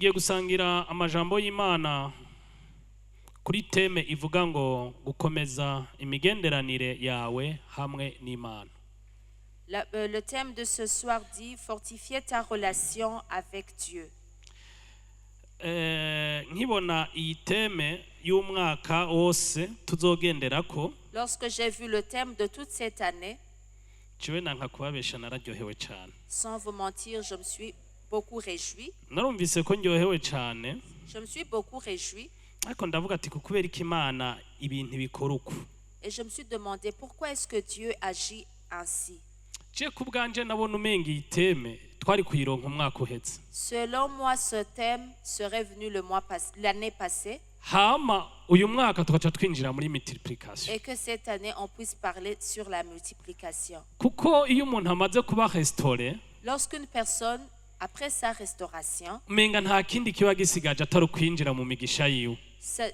tugiye gusangira amajambo y'Imana kuri teme ivuga ngo gukomeza imigenderanire yawe hamwe n'Imana. Le thème de ce soir dit fortifier ta relation avec Dieu. Nkibona iyi teme y'umwaka wose tuzogenderako. Lorsque j'ai vu le thème de toute cette année, sans vous mentir, je me suis beaucoup réjoui. Je me suis beaucoup réjoui. Et je me suis demandé pourquoi est-ce que Dieu agit ainsi. Selon moi, ce thème serait venu l'année passée. Et que cette année on puisse parler sur la multiplication. Lorsqu'une personne, après sa restauration,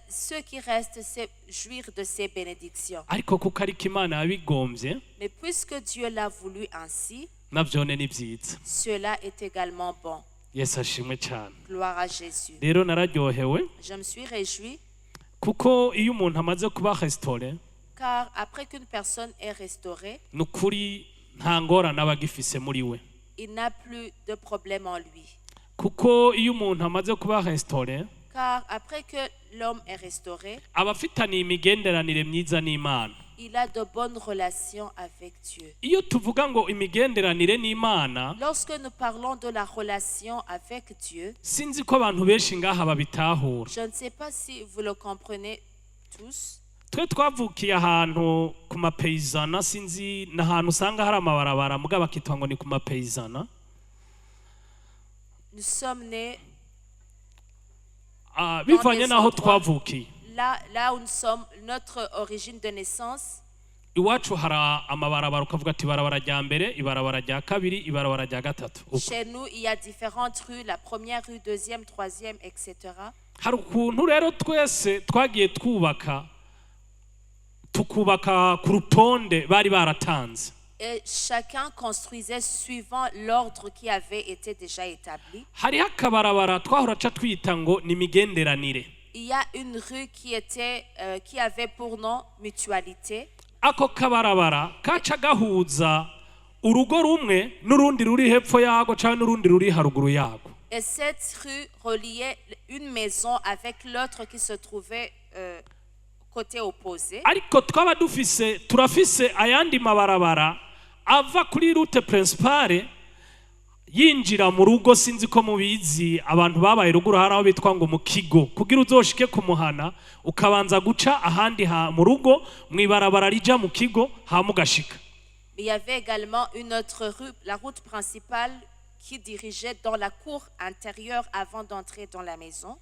ce qui reste, c'est jouir de ses bénédictions. Mais puisque Dieu l'a voulu ainsi, cela est également bon. Gloire à Jésus. Je me suis réjoui. Car après qu'une personne est restaurée, il n'a plus de problème en lui. Car après que l'homme est restauré, il a de bonnes relations avec Dieu. Lorsque nous parlons de la relation avec Dieu, je ne sais pas si vous le comprenez tous. Nous sommes nés là où nous sommes, notre origine de naissance. Chez nous, il y a différentes rues, la première rue, deuxième, troisième, etc. Et chacun construisait suivant l'ordre qui avait été déjà établi. Il y a une rue qui avait pour nom mutualité. Et cette rue reliait une maison avec l'autre qui se trouvait côté opposé. Ava kuri route principale yinjira mu rugo, sinzi ko mubizi abantu babaye ruguru haraho bitwa ngo mu kigo, kugira uzoshike ku muhana ukabanza guca ahandi mu rugo mwibarabara rija mu kigo hamugashika. Il y avait également une autre rue, la route principale qui dirigeait dans la cour intérieure avant d'entrer dans la maison.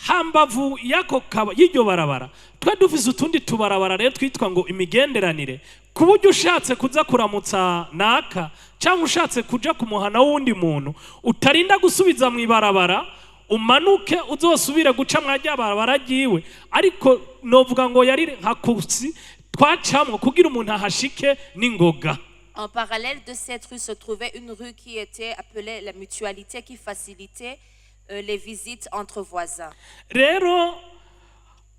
Hambavu y'iryo barabara twa dufise utundi tubarabara rero twitwa ngo imigenderanire, kuburyo ushatse kuza kuramutsa naka cyangwa ushatse kuja kumuhana wundi muntu utarinda gusubiza mu ibarabara umanuke uzosubire guca mwajya barabara giwe, ariko novuga ngo yari hakusi twacamwe kugira umuntu ahashike n'ingoga. En parallèle de cette rue se trouvait une rue qui était appelée la mutualité, qui facilitait les visites entre voisins. Rero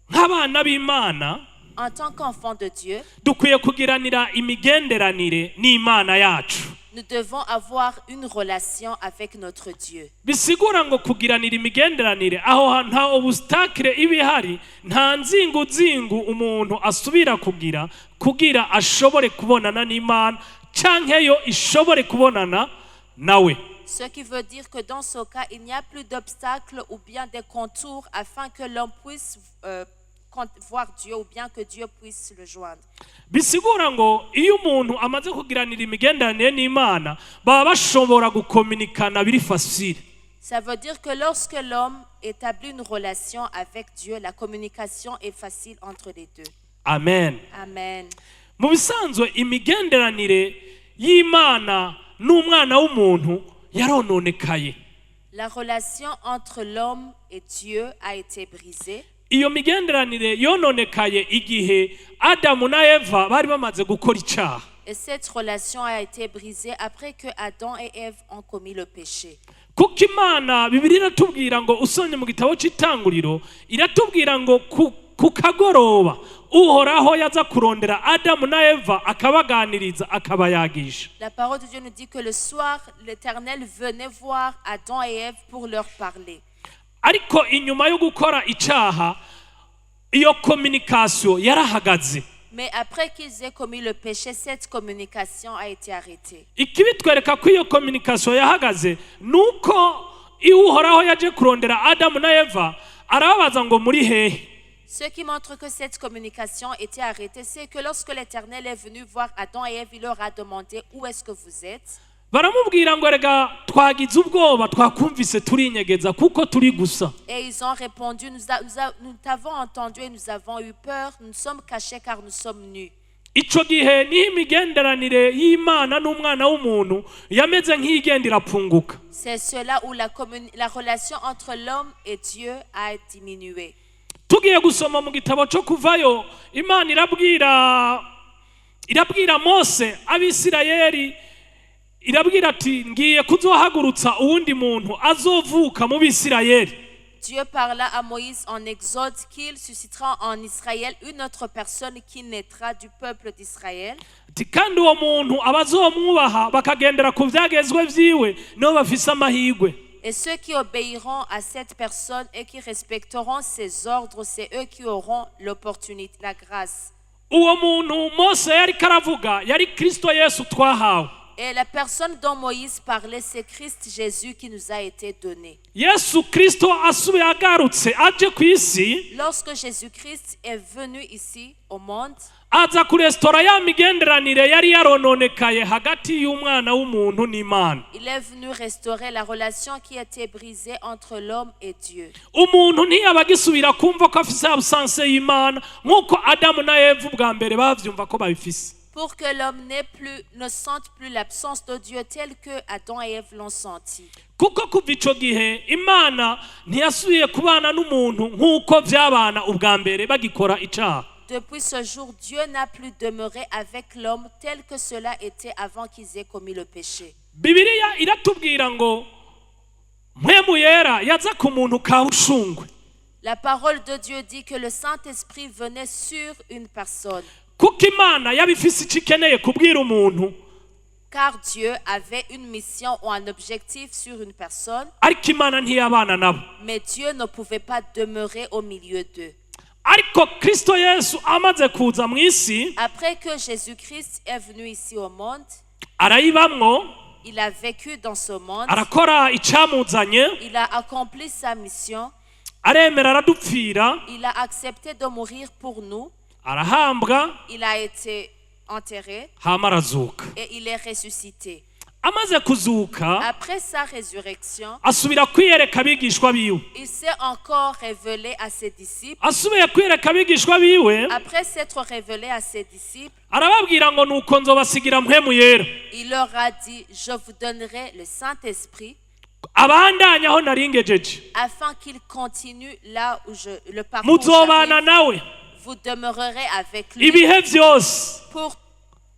nk'abana b'Imana, en tant qu'enfants de Dieu, dukwiye kugiranira imigenderanire n'Imana yacu. Nous devons avoir une relation avec notre Dieu. Bisigura ngo kugiranira imigenderanire aho nta obstacle ibihari, nta nzingu umuntu asubira kugira ashobore kubonana n'Imana canke yo ishobore kubonana nawe. Ce qui veut dire que dans ce cas, il n'y a plus d'obstacles ou bien des contours afin que l'homme puisse voir Dieu ou bien que Dieu puisse le joindre. Bisigura ngo iyo umuntu amaze kugiranira imigenderanire n'Imana baba bashobora gukomunikana biri facile. Ça veut dire que lorsque l'homme établit une relation avec Dieu, la communication est facile entre les deux. Amen. Amen. Mu bisanzwe imigenderanire y'Imana n'umwana w'umuntu yarononekaye. La relation entre l'homme et Dieu a été brisée. Iyo migenderanire yononekaye igihe Adamu na Eva bari bamaze gukora icyaha. Et cette relation a été brisée après que Adam et Ève ont commis le péché. kuko imana bibiri iratubwira ngo usomye mu gitabo cy'itanguriro iratubwira ngo ku kagoroba uhoraho yaza kurondera Adamu na Eva akabaganiriza akabayagisha. La parole de Dieu nous dit que le soir, l'Éternel venait voir Adam et Ève pour leur parler. Ariko inyuma yo gukora icyaha iyo communication yarahagaze. Mais après qu'ils aient commis le péché, cette communication a été arrêtée. Ikibitwereka ko iyo communication yahagaze nuko uhoraho yaje kurondera Adamu na Eva arababaza ngo muri hehe. Ce qui montre que cette communication était arrêtée, c'est que lorsque l'Éternel est venu voir Adam et Ève, il leur a demandé où est-ce que vous êtes. Baramubwira ngo rega twagize ubwoba twakumvise turinyegeza kuko turi gusa. Et ils ont répondu, nous t'avons entendu et nous avons eu peur, nous sommes cachés car nous sommes nus. Ico gihe ni imigenderanire y'Imana n'umwana w'umuntu yameze nk'igendera punguka. C'est cela où la relation entre l'homme et Dieu a diminué. Tugiye gusoma mu gitabo cyo kuvayo Imana irabwira Mose abisirayeli irabwira ati ngiye kuzohagurutsa uwundi muntu azovuka mu Bisirayeli. Dieu parla à Moïse en Exode qu'il suscitera en Israël une autre personne qui naîtra du peuple d'Israël. Kandi uwo muntu abazomwubaha bakagendera ku vyagezwe vyiwe no bafise amahigwe. Et ceux qui obéiront à cette personne et qui respecteront ses ordres, c'est eux qui auront l'opportunité, la grâce. Uwo muntu Mose yari karavuga yari Kristo Yesu twahawe. Et la personne dont Moïse parlait, c'est Christ Jésus qui nous a été donné. Yesu Kristo asubiye agarutse aje ku isi. Lorsque Jésus-Christ est venu ici au monde, aza kurestora ya migenderanire yari yarononekaye hagati y'umwana w'umuntu n'Imana. Il est venu restaurer la relation qui était brisée entre l'homme et Dieu. Umuntu ntiyabagisubira kumva ko afise absence y'Imana nkuko Adamu na Eva ubwa mbere bavyumva ko babifise. Pour que l'homme ne sente plus l'absence de Dieu tel que Adam et Ève l'ont senti. Kuko kuva ico gihe Imana ntiyasubiye kubana n'umuntu nkuko vyabana ubwa mbere bagikora icaha. Depuis ce jour, Dieu n'a plus demeuré avec l'homme tel que cela était avant qu'ils aient commis le péché. Bibiliya iratubwira ngo mpwemu yera yaza ku muntu ka bushungwe. La parole de Dieu dit que le Saint-Esprit venait sur une personne. Kuko Imana yabifise ikikeneye kubwira umuntu. Car Dieu avait une mission ou un objectif sur une personne. Ariko Imana ntiyabana nabo. Mais Dieu ne pouvait pas demeurer au milieu d'eux. Ariko Kristo Yesu amaze kuza mu isi, après que Jésus-Christ est venu ici au monde, arayibamwo, il a vécu dans ce monde, arakora icamuzanye, il a accompli sa mission, aremera aradupfira, il a accepté de mourir pour nous, arahambwa, il a été enterré hama arazuka. Et il est ressuscité. Amaze kuzuka, après sa résurrection, asubira kwiyereka abigishwa biwe. Il s'est encore révélé à ses disciples. Asubiye kwiyereka abigishwa biwe, après s'être révélé à ses disciples, arababwira ngo nuko nzobasigira mpwemu yera. Il leur a dit, je vous donnerai le Saint-Esprit, abandanye aho naringejeje, afin qu'il continue là où le parcours muzobana nawe, vous demeurerez avec lui ibihe vyose, pour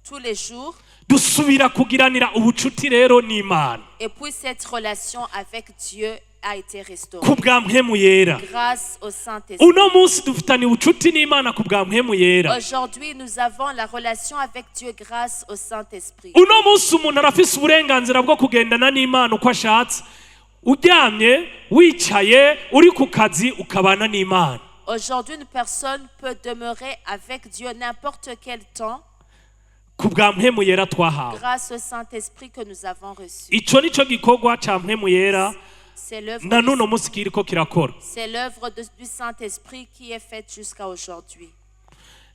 tous les jours. Dusubira kugiranira ubucuti rero n'Imana. Et puis cette relation avec Dieu a été restaurée. Kubwa mpwemu yera. Grâce au Saint-Esprit. Uno munsi dufitani ubucuti n'Imana kubwa mpwemu yera. Aujourd'hui nous avons la relation avec Dieu grâce au Saint-Esprit. Uno munsi umuntu arafise uburenganzira bwo kugendana n'Imana uko ashatse. Uryamye, wicaye, uri ku kazi ukabana n'Imana. Aujourd'hui une personne peut demeurer avec Dieu n'importe quel temps. Kubwa mpwemu yera twahawe. Grâce au Saint-Esprit que nous avons reçu. Ico nico gikorwa ca mpwemu yera. C'est l'œuvre du Saint-Esprit qui est faite jusqu'à aujourd'hui.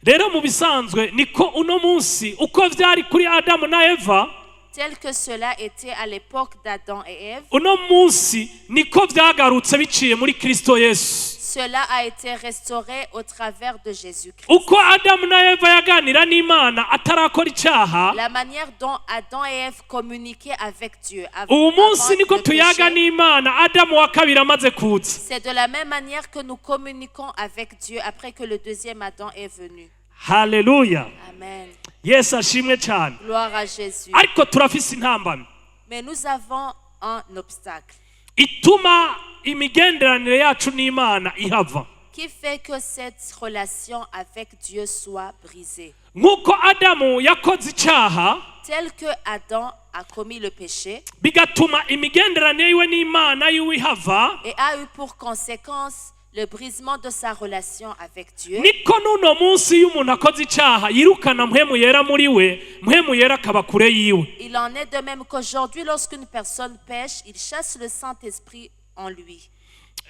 Rero mu bisanzwe niko uno munsi uko vyari kuri Adamu na Eva, tel que cela était à l'époque d'Adam et Ève, uno munsi niko vyagarutse biciye muri Kristo Yesu. Cela a été restauré au travers de Jésus-Christ. Uko Adamu na Eva yaganira n'Imana atarakora icyaha, la manière dont Adam et Ève communiquaient avec Dieu ubu munsi niko tuyaga n'Imana Adamu wa kabiri amaze kuza. C'est de la même manière que nous communiquons avec Dieu après que le deuxième Adam est venu. Hallelujah. Amen. Yes, ashimwe cyane. Gloire à Jésus. Ariko turafise intambamyi. Mais nous avons un obstacle. ituma imigenderanire yacu n'Imana ihava. Qui fait que cette relation avec Dieu soit brisée. Nk'uko Adamu yakoze icyaha, Tel que Adam a commis le péché bigatuma imigenderanire yiwe n'Imana yiwe ihava, et a eu pour conséquence le brisement de sa relation avec Dieu. niko n'uno munsi iyo umuntu akoze icyaha yirukana mpwemu yera muri we, mpwemu yera akaba kure yiwe. Il en est de même qu'aujourd'hui, lorsqu'une personne pêche, il chasse le Saint-Esprit en lui.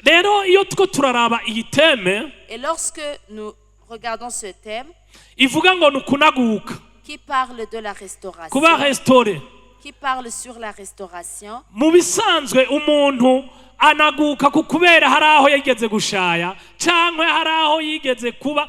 Rero iyo two turaraba iyi teme Et lorsque nous regardons ce thème ivuga ngo nukunaguka, qui parle de la restauration, kuba restore, qui parle sur la restauration, mu bisanzwe umuntu anaguka ku kubera hari aho yigeze gushaya cyangwa hari aho yigeze kuba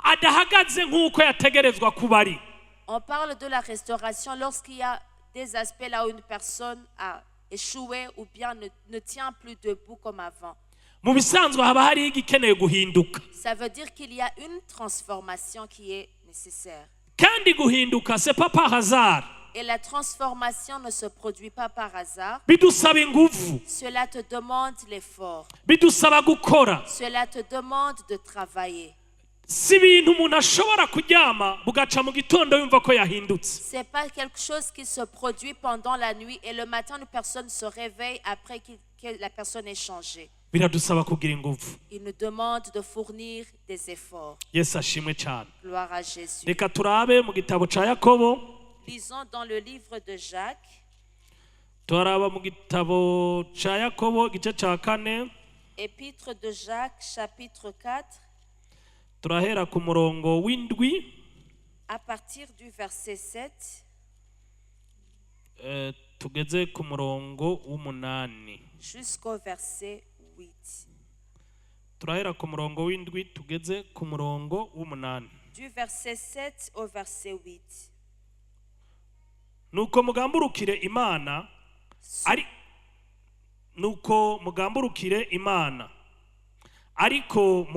adahagaze nk'uko yategerezwa kuba ari. on parle de la restauration lorsqu'il y a des aspects là où une personne a échoué ou bien ne tient plus debout comme avant. Mu bisanzwe haba hari igikeneye guhinduka, Ça veut dire qu'il y a une transformation qui est nécessaire. kandi guhinduka c'est pas par hasard, Et la transformation ne se produit pas par hasard. bidusaba ingufu, Cela te demande l'effort. bidusaba gukora. Cela te demande de travailler. Si ibintu umuntu ashobora kuryama bugaca mu gitondo yumva ko yahindutse. C'est pas quelque chose qui se produit pendant la nuit et le matin une personne se réveille après que la personne ait changé. Biradusaba kugira ingufu. Il nous demande de fournir des efforts. Yesu ashimwe cyane. Gloire à Jésus. Reka turabe mu gitabo ca Yakobo, Lisons dans le livre de Jacques, turaba mu gitabo ca Yakobo igice ca 4, épître de Jacques, chapitre 4, turahera ku murongo w'indwi à partir du verset 7 tugeze ku murongo w'umunani. jusqu'au verset 8. Turahera ku murongo w'indwi tugeze ku murongo w'umunani. Du verset 7 au verset 8. Nuko mugamburukire Imana ari nuko mugamburukire Imana ariko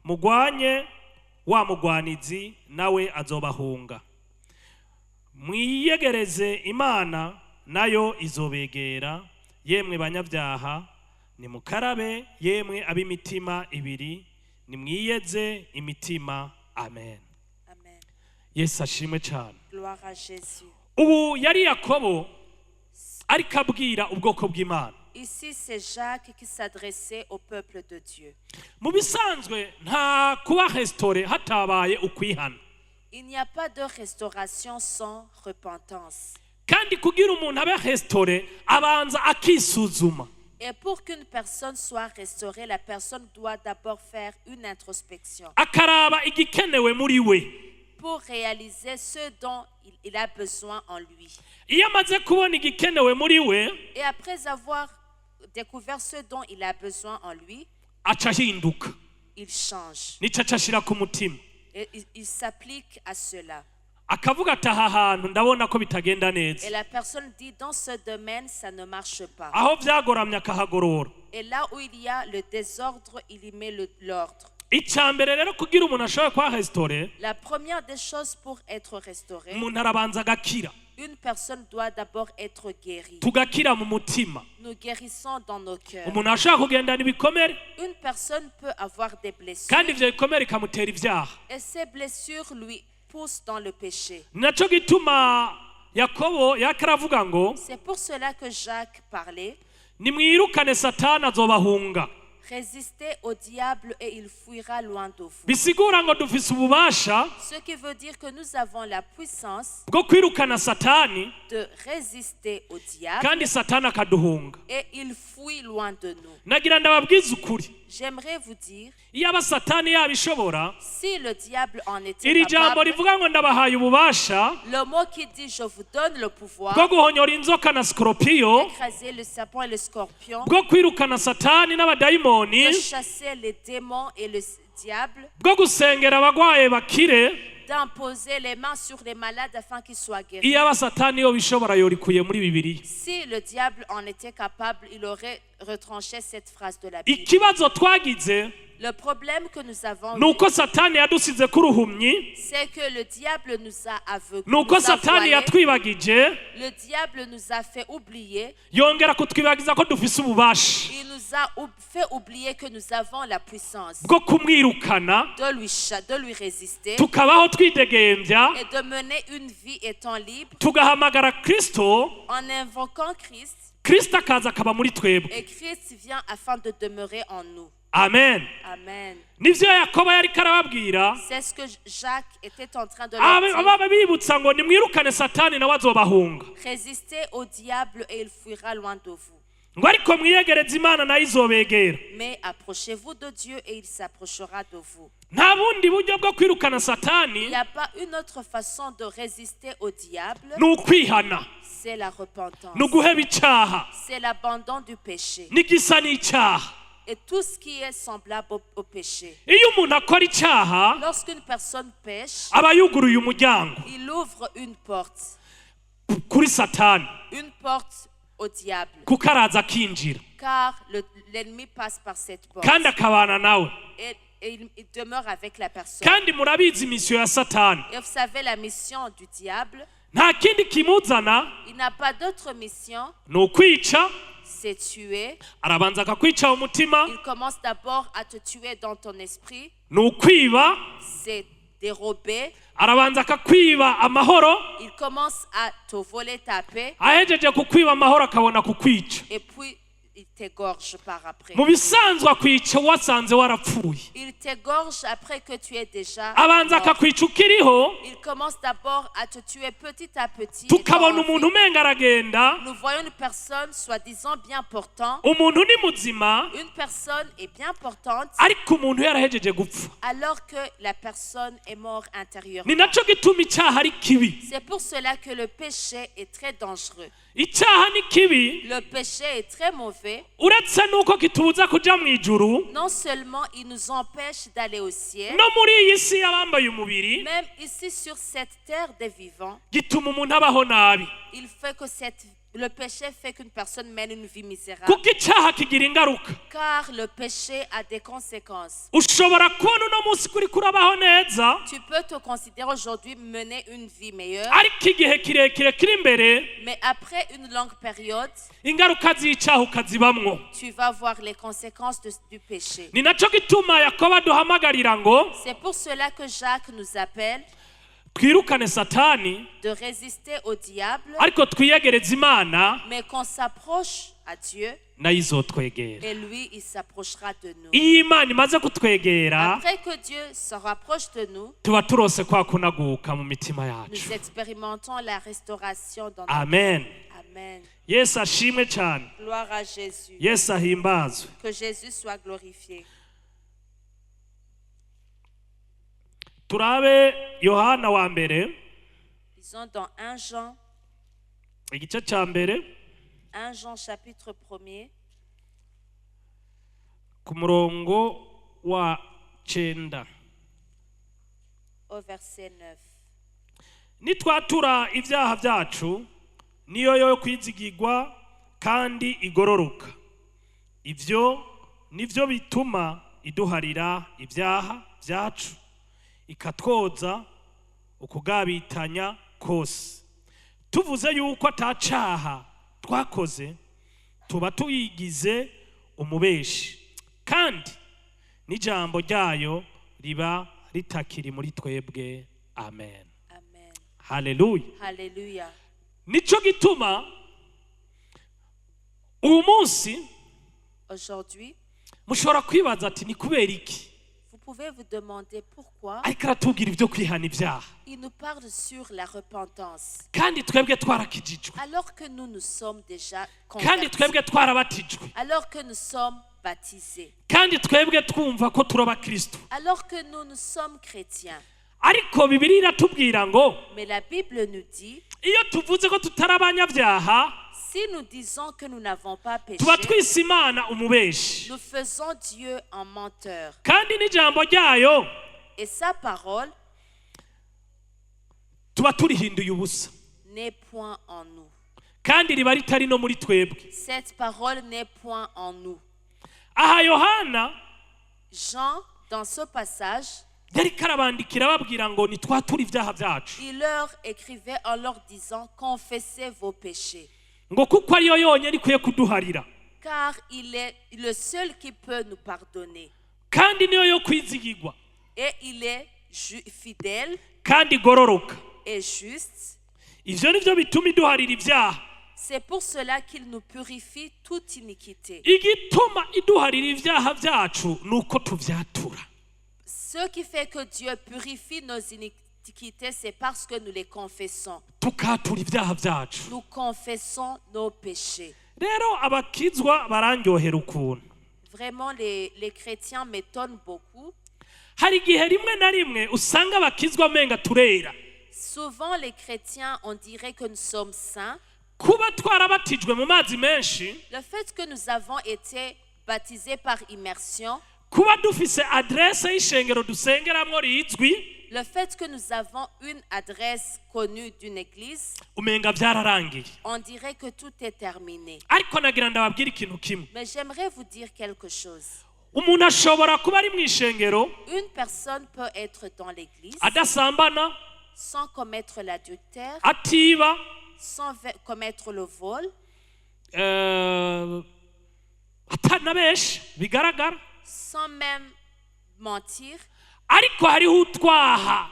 mugwanye wa mugwanizi nawe azobahunga. Mwiyegereze Imana nayo izobegera, yemwe banyabyaha nimukarabe, yemwe ab'imitima ibiri nimwiyeze imitima. Amen. Amen. Yesu ashimwe cyane. Gloire à Jésus. Ubu yari Yakobo ariko abwira ubwoko bw'Imana. Ici, c'est Jacques qui s'adressait au peuple de Dieu. Mu bisanzwe nta kuba restore hatabaye ukwihana, Il n'y a pas de restauration sans repentance. kandi kugira umuntu abe restore abanza akisuzuma. Et pour qu'une personne soit restaurée, la personne doit d'abord faire une introspection Akaraba igikenewe muri we. pour réaliser ce dont il a besoin en lui. Iyo amaze kubona igikenewe muri we, Et après avoir découvert ce dont il a besoin en lui, aca ahinduka, il change. nica aca ashira ku mutima, Et il s'applique à cela. akavuga ati aha hantu ndabona ko bitagenda Et neza, la personne dit, dans ce domaine, ça ne marche pas. aho byagoramye akahagorora. Et là où il y a le désordre, il y met l'ordre. Icya mbere rero kugira umuntu ashobore kuba restore, La première des choses pour être restauré, umuntu arabanza agakira, une personne doit d'abord être guérie. tugakira mu mutima. Nous guérissons dans nos cœurs. Umuntu ashobora kugendana ibikomere, Une personne peut avoir des blessures kandi ivyo bikomere bikamutera ibyaha. et ces blessures lui poussent dans le péché. Naco gituma Yakobo yakaravuga ngo C'est pour cela que Jacques parlait. nimwirukane Satani azobahunga. Résistez au diable et il fuira loin de vous. Bisigura ngo dufise ububasha Ce qui veut dire que nous avons la puissance bwo kwirukana Satani, de résister au diable kandi Satani akaduhunga. et il fuit loin de nous. Nagira ndababwiza ukuri, J'aimerais vous dire, iyo aba Satani yabishobora, si le diable en était iri jambo capable, rivuga ngo ndabahaye ububasha le mot qui dit je vous donne le pouvoir bwo guhonyora inzoka na skoropiyo, d'écraser le serpent et le scorpion, bwo kwirukana Satani n'abadayimoni, de chasser les démons et le diable, bwo gusengera abagwaye bakire. d'imposer les mains sur les malades afin qu'ils soient guéris. Iyo aba Satani yo bishobora yorikuye muri Bibiliya. Si le diable en était capable, il aurait retranché cette phrase de la Bible. Ikibazo twagize Le problème que nous avons, nuko satani yadusize ku ruhumyi, c'est que le diable nous a aveuglés, nuko nous a satani voilés. yatwibagije, Le diable nous a fait oublier. yongera kutwibagiza ko dufise ububasha Il nous a fait oublier que nous avons la puissance bwo kumwirukana, de lui résister tukabaho twidegembya, et de mener une vie étant libre tugahamagara Kristo, en invoquant Christ. Kristo akaza akaba muri twebwe. Et Christ vient afin de demeurer en nous. Amen. Amen. Nivyo Yakobo yari karababwira, C'est ce que Jacques était en train de leur dire. ababa bibutsa ngo nimwirukane satani nawe azobahunga, Résistez au diable et il fuira loin de vous. ngo ariko mwiyegereze Imana nayo izobegera. Mais approchez-vous de Dieu et il s'approchera de vous. Nta bundi buryo bwo kwirukana Il satani n'y a pas une autre façon de résister au diable. ni ukwihana, C'est la repentance. ni uguheba icyaha C'est l'abandon du péché. n'igisa n'icyaha. Et tout ce qui est semblable au péché. Iyo umuntu akora icyaha Lorsqu'une personne pêche, aba yuguruye umuryango il ouvre une porte. kuri satani, Une porte au diable. kuko araza akinjira Car l'ennemi passe par cette porte. kandi akabana nawe. Et il demeure avec la personne. Kandi murabizi misiyo ya satani, Et vous savez, la mission du diable, nta kindi kimuzana il n'a pas d'autre mission, ni ukwica. c'est tuer. Arabanza akakwica umutima, Il commence d'abord à te tuer dans ton esprit, ni ukwiba. c'est dérober. Arabanza akakwiba amahoro, Il commence à te voler ta paix ahejeje kukwiba amahoro akabona kukwica. et puis il t'égorge par après. Mu bisanzwe akwica wasanze warapfuye, Il t'égorge après que tu es déjà abanza mort. akakwica ukiriho. Il commence d'abord à te tuer petit à petit. étant Tukabona en vie. umuntu umenga aragenda, Nous voyons une personne soi-disant bien portante. umuntu ni muzima, Une personne est bien portante ariko umuntu yarahejeje gupfa. alors que la personne est morte intérieurement. Ni naco gituma icyaha ari kibi. C'est pour cela que le péché est très dangereux. Icyaha ni kibi, Le péché est très mauvais. uretse nuko kitubuza kuja mu ijuru, Non seulement il nous empêche d'aller au ciel, no muri iyi si y'abambaye umubiri, même ici sur cette terre des vivants, gituma umuntu abaho nabi. il fait que le péché fait qu'une personne mène une vie misérable. Kuko icyaha kigira ingaruka. Car le péché a des conséquences. Ushobora kubona uno munsi kuri kurabaho neza, Tu peux te considérer aujourd'hui mener une vie meilleure, ariko igihe kirekire kiri imbere, mais après une longue période, ingaruka z'icyaha ukazibamwo. tu vas voir les conséquences du péché. Ni naco gituma Yakobo aduhamagarira ngo C'est pour cela que Jacques nous appelle twirukane satani, de résister au diable, ariko twiyegereze Imana mais qu'on s'approche à Dieu nayo izotwegera. et lui, il s'approchera de nous. Iyo Imana imaze kutwegera, Après que Dieu se rapproche de nous, tuba turose kwa kunaguka mu mitima yacu. nous expérimentons la restauration dans notre Amen. vie. Amen. Yesu ashimwe cyane, Gloire à Jésus. Yesu ahimbazwe. Que Jésus soit glorifié. Turabe Yohana wa mbere, Disons dans 1 Jean, igice cya mbere 1 Jean chapitre 1er, ku murongo wa 9. au verset 9. Nitwatura ibyaha byacu, niyo yo kwizigirwa kandi igororoka. Ibyo nivyo bituma iduharira ibyaha byacu, ikatwoza ukugabitanya kose. Tuvuze yuko atacaha twakoze, tuba tuyigize umubeshi, kandi n'ijambo ryayo riba ritakiri muri twebwe. Amen. Amen. Haleluya. Alléluia. Nico gituma uyu munsi Aujourd'hui, mushobora kwibaza ati ni kubera iki vous pouvez vous demander pourquoi ariko aratubwira ibyo kwihana ibyaha, il nous parle sur la repentance, kandi twebwe twarakijijwe, alors que nous sommes déjà kandi convertis, twebwe twarabatijwe, alors que nous sommes baptisés, kandi twebwe twumva ko turi abakristo. alors que nous sommes chrétiens. Ariko Bibiliya iratubwira ngo Mais la Bible nous dit, iyo tuvuze ko tutari abanyabyaha, si nous disons que nous n'avons pas péché, tuba twise Imana umubeshi, nous faisons Dieu un menteur. kandi n'ijambo ryayo Et sa parole tuba turihinduye ubusa, n'est point en nous. kandi riba ritari no muri twebwe. Cette parole n'est point en nous. Aha Yohana Jean, dans ce passage, yari karabandikira babwira ngo nitwature ibyaha byacu il leur écrivait en leur disant, confessez vos péchés, ngo kuko ariyo yonyine ikwiye kuduharira car il est le seul qui peut nous pardonner. kandi niyo yo kwizigirwa Et il est fidèle kandi igororoka. et juste. Ivyo nivyo bituma iduharira ibyaha. C'est pour cela qu'il nous purifie toute iniquité. Igituma iduharira ibyaha byacu nuko tuvyatura. Ce qui fait que Dieu purifie nos iniquités, c'est parce que nous les confessons. Tukatura ibyaha byacu. Nous confessons nos péchés. Rero abakizwa barandyohera ukuntu. Vraiment, les chrétiens m'étonnent beaucoup. Hari igihe rimwe na rimwe usanga abakizwa menga turera. Souvent, les chrétiens, on dirait que nous sommes saints. Kuba twarabatijwe mu mazi menshi, Le fait que nous avons été baptisés par immersion, kuba dufise adresse y'ishengero dusengeramwo rizwi, le fait que nous avons une adresse connue d'une église, umenga byararangiye. on dirait que tout est terminé. Ariko nagira ndababwira ikintu kimwe. Mais j'aimerais vous dire quelque chose. Umuntu ashobora kuba ari mu ishengero Une personne peut être dans l'église adasambana, sans commettre l'adultère, atiba, sans commettre le vol, atanabesha bigaragara, sans même mentir. ariko hariho utwaha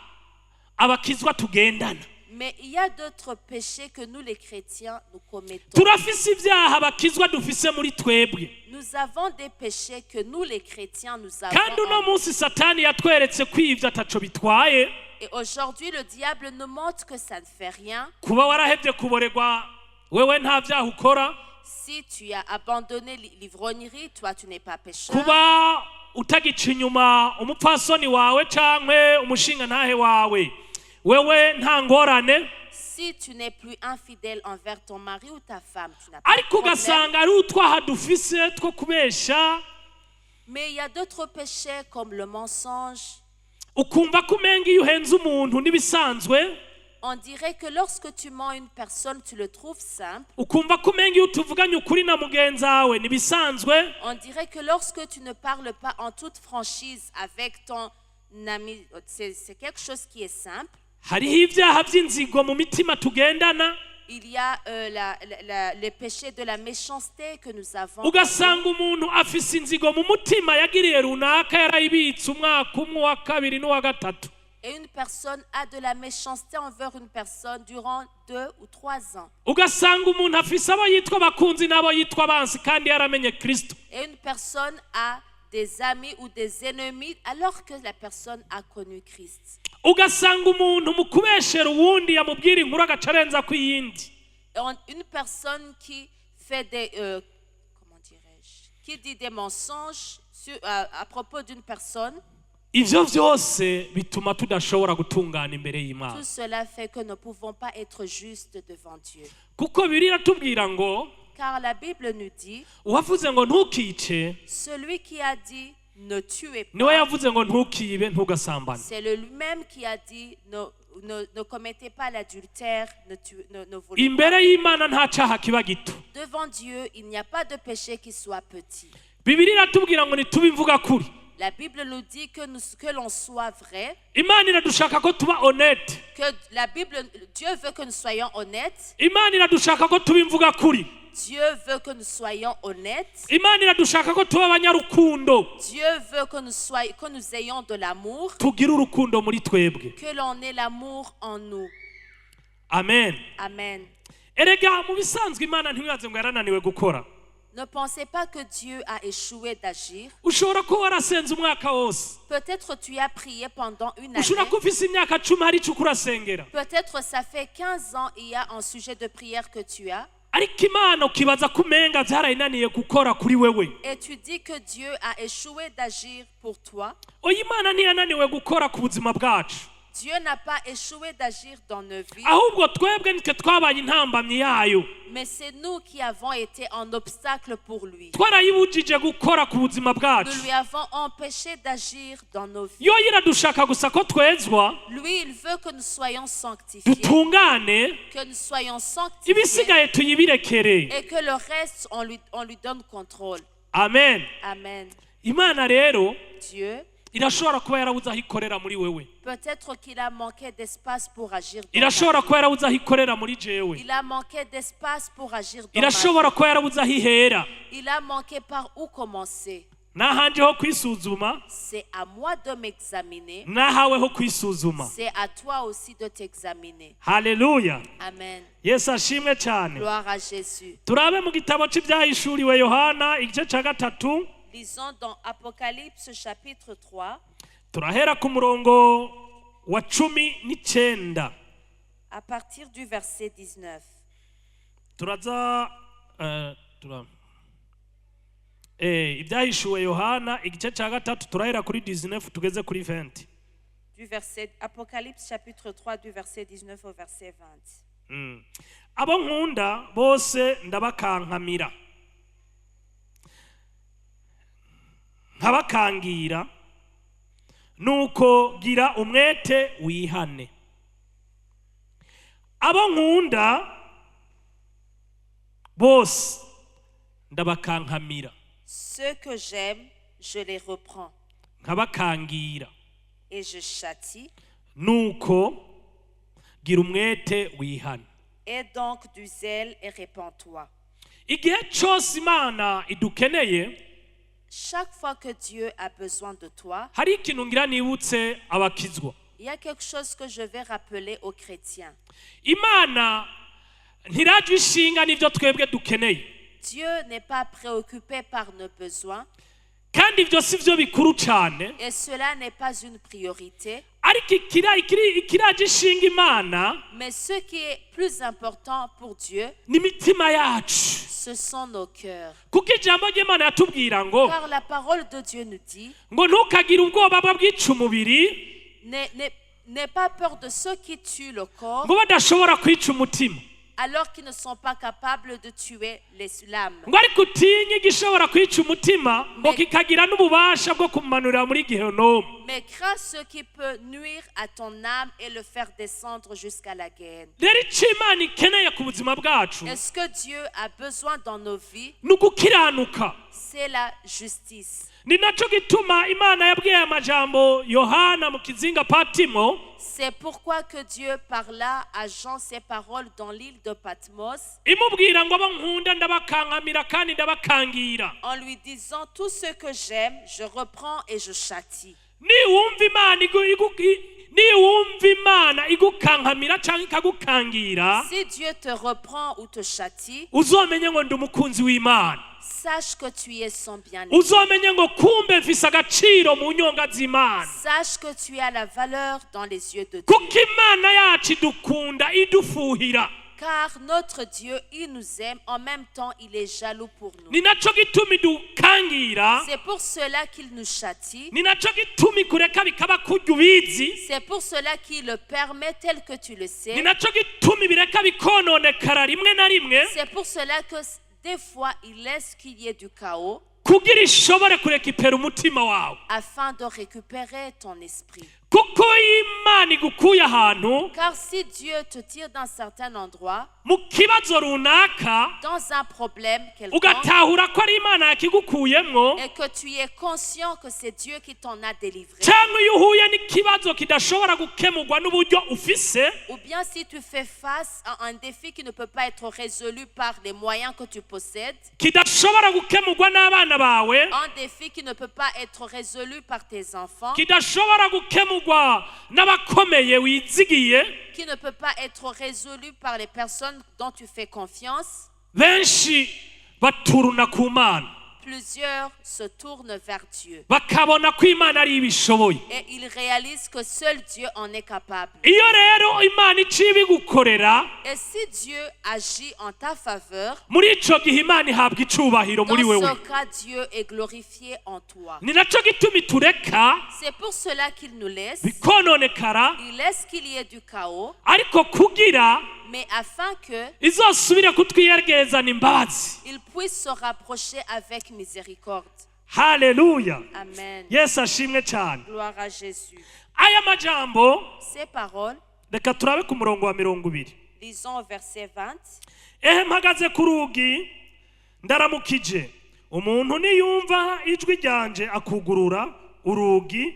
abakizwa tugendana. Mais il y a d'autres péchés que nous les chrétiens nous commettons. Turafise ibyaha abakizwa dufise muri twebwe. Nous avons des péchés que nous les chrétiens nous avons. Kandi uno munsi Satani yatweretse kwivya ataco bitwaye. Et aujourd'hui le diable nous montre que ça ne fait rien. Kuba warahevye kuboregwa wewe nta vyaha ukora. Si tu as abandonné l'ivrognerie, toi tu n'es pas pécheur. Kuba utagica inyuma umupfasoni wawe canke umushinga ntahe wawe wewe nta ngorane. Si tu n'es plus infidèle envers ton mari ou ta femme, tu n'as pas de Ariko problème. ugasanga ari utwaha dufise two kubesha, Mais il y a d'autres péchés comme le mensonge. ukumva ko umenga iyo uhenze umuntu n'ibisanzwe, On dirait que lorsque tu mens une personne, tu le trouves simple. ukumva ko umenga iyo utuvuganye ukuri na mugenzawe n'ibisanzwe. On dirait que lorsque tu ne parles pas en toute franchise avec ton ami, c'est quelque chose qui est simple. Hariho ibyaha by'inzigo mu mitima tugendana, Il y a les péchés de la méchanceté que nous avons. ugasanga umuntu afise inzigo mu mutima yagiriye runaka yarayibitse umwaka umwe wa kabiri n'uwa gatatu. Et une personne a de la méchanceté envers une personne durant 2 ou 3 ans. Ugasanga umuntu afise abo yitwa abakunzi n'abo yitwa abansi kandi yaramenye Kristo. Et une personne a des amis ou des ennemis alors que la personne a connu Christ. Ugasanga umuntu mu kubeshera uwundi yamubwira inkuru agaca arenza ku yindi. Une personne qui fait des comment dirais-je, qui dit des mensonges à propos d'une personne. Ivyo vyose bituma tudashobora gutungana imbere y'Imana. Tout cela fait que nous ne pouvons pas être justes devant Dieu. Kuko Bibiliya iratubwira ngo Car la Bible nous dit, uwavuze ngo ntukice celui qui a dit ne tuez niwe pas, yavuze ngo ntukibe ntugasambane. c'est lui-même qui a dit ne commettez pas l'adultère, ne volez pas. Imbere y'Imana nta caha kiba gito. Devant Dieu, il n'y a pas de péché qui soit petit. Bibiliya iratubwira ngo nitube imvuga kuri. La Bible nous dit que l'on soit vrai, Imana iradushaka ko tuba honnête. que Dieu veut que nous soyons honnêtes. Imana iradushaka ko tuba imvuga kuri. Dieu veut que nous soyons honnêtes. Imana iradushaka ko tuba abanyarukundo. Dieu veut que nous ayons de l'amour, Tugire urukundo muri twebwe. que l'on ait l'amour en nous. Amen. Amen. Erega mu bisanzwe Imana ntibibaze ngo yarananiwe gukora. Ne pensez pas que Dieu a échoué d'agir. Ushobora kuba warasenze umwaka wose. Peut-être tu as prié pendant une année. Ushobora kuba ufise imyaka 10 hari ico urasengera. Peut-être ça fait 15 ans il y a un sujet de prière que tu as. Ariko Imana ukibaza kumenga byarayinaniye gukora kuri wewe. Et tu dis que Dieu a échoué d'agir pour toi. Oya Imana ntiyananiwe gukora ku buzima bwacu. Dieu n'a pas échoué d'agir dans nos vies. Ahubwo twebwe nitwe twabaye intambamyi yayo. Mais c'est nous qui avons été un obstacle pour lui. Twarayibujije gukora ku buzima bwacu. Nous lui avons empêché d'agir dans nos vies. Yo iradushaka gusa ko twezwa, Lui, il veut que nous soyons sanctifiés, dutungane, que nous soyons sanctifiés ibisigaye tuyibirekere. et que le reste, on lui donne contrôle. Amen. Amen. Imana rero Dieu, irashobora kuba yarabuze aho ikorera muri wewe, peut-être qu'il a manqué d'espace pour agir dans ta irashobora vie. kuba yarabuze aho ikorera muri jewe, Il a manqué d'espace pour agir dans ma irashobora vie. kuba yarabuze aho ihera. Il a manqué par où commencer. Nahanje ho kwisuzuma, C'est à moi de m'examiner. nahawe ho kwisuzuma. C'est à toi aussi de t'examiner. Haleluya, Amen. Yesu ashimwe cyane. Gloire à Jésus. Turabe mu gitabo cy'ibyahishuriwe Yohana igice cya gatatu, Lisons dans Apocalypse chapitre 3, turahera ku murongo wa 19. à partir du verset 19. Turaza ibyahishuwe Yohana igice cya gatatu turahera kuri 19 tugeze kuri 20. Du verset, Apocalypse chapitre 3 du verset 19 au verset 20. Abo nkunda bose ndabakankamira, nkabakangira, nuko gira umwete wihane. Abo nkunda bose ndabakankamira, Ceux que j'aime, je les reprends nkabakangira, et je châtie. nuko gira umwete wihane. Aie donc du zèle et répands-toi. Igihe cyose Imana idukeneye, Chaque fois que Dieu a besoin de toi, hari ikintu ngira nibutse abakizwa. il y a quelque chose que je vais rappeler aux chrétiens. Imana ntiraje ishinga n'ibyo twebwe dukeneye, Dieu n'est pas préoccupé par nos besoins kandi ibyo si byo bikuru cyane, et cela n'est pas une priorité. ariko ikiraje ishinga Imana Mais ce qui est plus important pour Dieu, n'imitima yacu, ce sont nos cœurs. kuko ijambo ry'Imana yatubwira ngo Car la parole de Dieu nous dit, ngo ntukagire ubwoba bw'ica umubiri, n'aie pas peur de ceux qui tuent le corps, ngo badashobora kwica umutima, alors qu'ils ne sont pas capables de tuer l'âme. ngo ariko utinye igishobora kwica umutima, ngo kikagira n'ububasha bwo kumanurira muri Gehinomu. Mais crains ce qui peut nuire à ton âme et le faire descendre jusqu'à la guerre. Rero icyo Imana ikeneye ku buzima bwacu Et ce que Dieu a besoin dans nos vies, ni ugukiranuka. c'est la justice. Ni nacyo gituma Imana yabwiye amajambo Yohana mu kizinga Patimo, C'est pourquoi que Dieu parla à Jean ces paroles dans l'île de Patmos imubwira ngo abo nkunda ndabakankamira kandi ndabakangira. en lui disant, tout ce que j'aime, je reprends et je châtie. Niwumva Imana igukankamira cyangwa ikagukangira, Si Dieu te reprend ou te châtie, uzomenye ngo ndi umukunzi w'Imana, sache que tu es son bien-aimé. uzomenye ngo kumbe mfise agaciro mu nyonga z'Imana, Sache que tu as la valeur dans les yeux de Dieu. kuko Imana yacu idukunda idufuhira. Car notre Dieu, il nous aime, en même temps, il est jaloux pour nous. Ni nacyo gituma idukangira, C'est pour cela qu'il nous châtie. ni nacyo gituma ikureka bikaba kurya ubizi, C'est pour cela qu'il le permet tel que tu le ni sais. nacyo gituma ibireka bikononekara rimwe na rimwe, C'est pour cela que des fois, il laisse qu'il y ait du chaos kugira ishobore kurekipera umutima wawe. afin de récupérer ton esprit. Kuko Imana igukuye ahantu Car si Dieu te tire d'un certain endroit, mu kibazo runaka, dans un problème quelconque, ugatahura ko ari Imana yakigukuyemwo, et que tu es conscient que c'est Dieu qui t'en a délivré, cyangwa iyo uhuye n'ikibazo kidashobora gukemurwa n'uburyo ufise, ou bien si tu fais face à un défi qui ne peut pas être résolu par les moyens que tu possèdes, kidashobora gukemurwa n'abana bawe, un défi qui ne peut pas être résolu par tes enfants, kidashobora gukemurwa n'abakomeye wizigiye, qui ne peut pas être résolu par les personnes dont tu fais confiance, benshi baturuna ku Mana, plusieurs se tournent vers Dieu. bakabona ko Imana ari ibishoboye. Et ils réalisent que seul Dieu en est capable. Iyo rero Imana iciye ibigukorera, Et si Dieu agit en ta faveur, muri ico gihe Imana ihabwa icubahiro dans muri wewe. ce cas, Dieu est glorifié en toi. Ni nacyo gituma itureka C'est pour cela qu'il nous laisse. bikononekara, Il laisse qu'il y ait du chaos, ariko kugira mais afin que izosubire kutwiyegezana imbabazi. il puisse se rapprocher avec miséricorde. Haleluya, Amen. Yesu ashimwe cyane. Gloire à Jésus. Aya majambo Ces paroles, reka turabe ku murongo wa 20. lisons au verset 20. Mpagaze ku rugi ndaramukije, umuntu niyumva ijwi ryanje akugurura urugi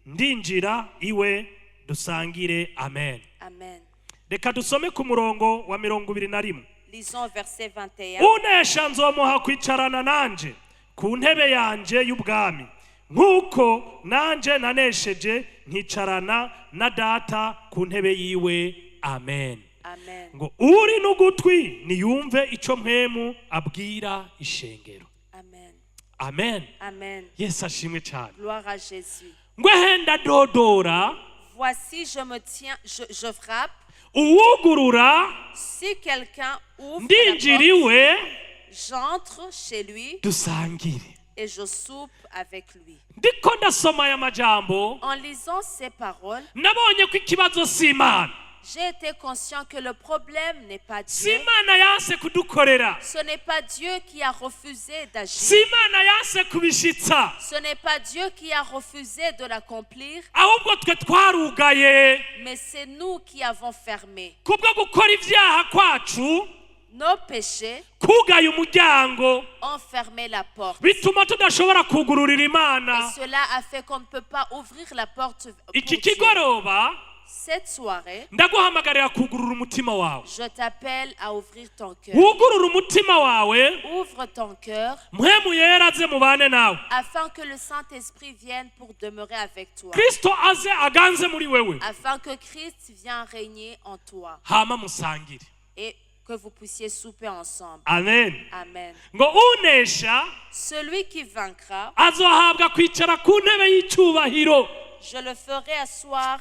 ndinjira iwe dusangire. Amen. Amen. Reka dusome ku murongo wa 21. Lisons verset 21. Unesha nzomuha kwicarana nanje ku ntebe yanje y'ubwami nk'uko nanje nanesheje nkicarana na data ku ntebe yiwe. Amen. Amen. Ngo uri n'ugutwi niyumve ico mpwemu abwira ishengero. Amen. Amen. Amen. Yesu ashimwe cyane. Gloire à Jésus. Ngwehenda dodora Voici, je me tiens, je frappe. uwugurura Si quelqu'un ouvre la ndinjiriwe porte, j'entre chez lui dusangire. et je soupe avec lui. Ndiko ndasoma aya majambo En lisant ces paroles, nabonye ko ikibazo si Imana. j'ai été conscient que le problème n'est pas Si Dieu. Imana yanse kudukorera. Ce n'est pas Dieu qui a refusé Si d'agir. Imana yanse kubishitsa. Ce n'est pas Dieu qui a refusé de l'accomplir, Ahubwo twe twarugaye mais c'est nous qui avons fermé. kubwo gukora ibyaha kwacu Nos péchés kugaye umuryango ont fermé la porte. bituma tudashobora kugururira Et Imana. cela a fait qu'on ne peut pas ouvrir la porte pour Iki Dieu. kigoroba Cette soirée, ndaguhamagarira kugurura umutima wawe. je t'appelle à ouvrir ton cœur. Wugurura umutima wawe Ouvre ton cœur mpwemu yera aze mubane nawe. afin que le Saint-Esprit vienne pour demeurer avec toi. Kristo aze aganze muri wewe Afin que Christ vienne régner en toi hama musangire. et que vous puissiez souper ensemble. Amen. Amen. Ngo unesha Celui qui vaincra, azohabwa kwicara ku ntebe y'icyubahiro. je le ferai asseoir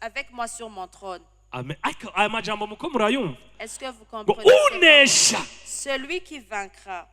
avec moi sur mon trône. Amen. Ariko aya majambo muko murayumva? Est-ce que vous Ngo comprenez ces unesha paroles? Celui qui vaincra,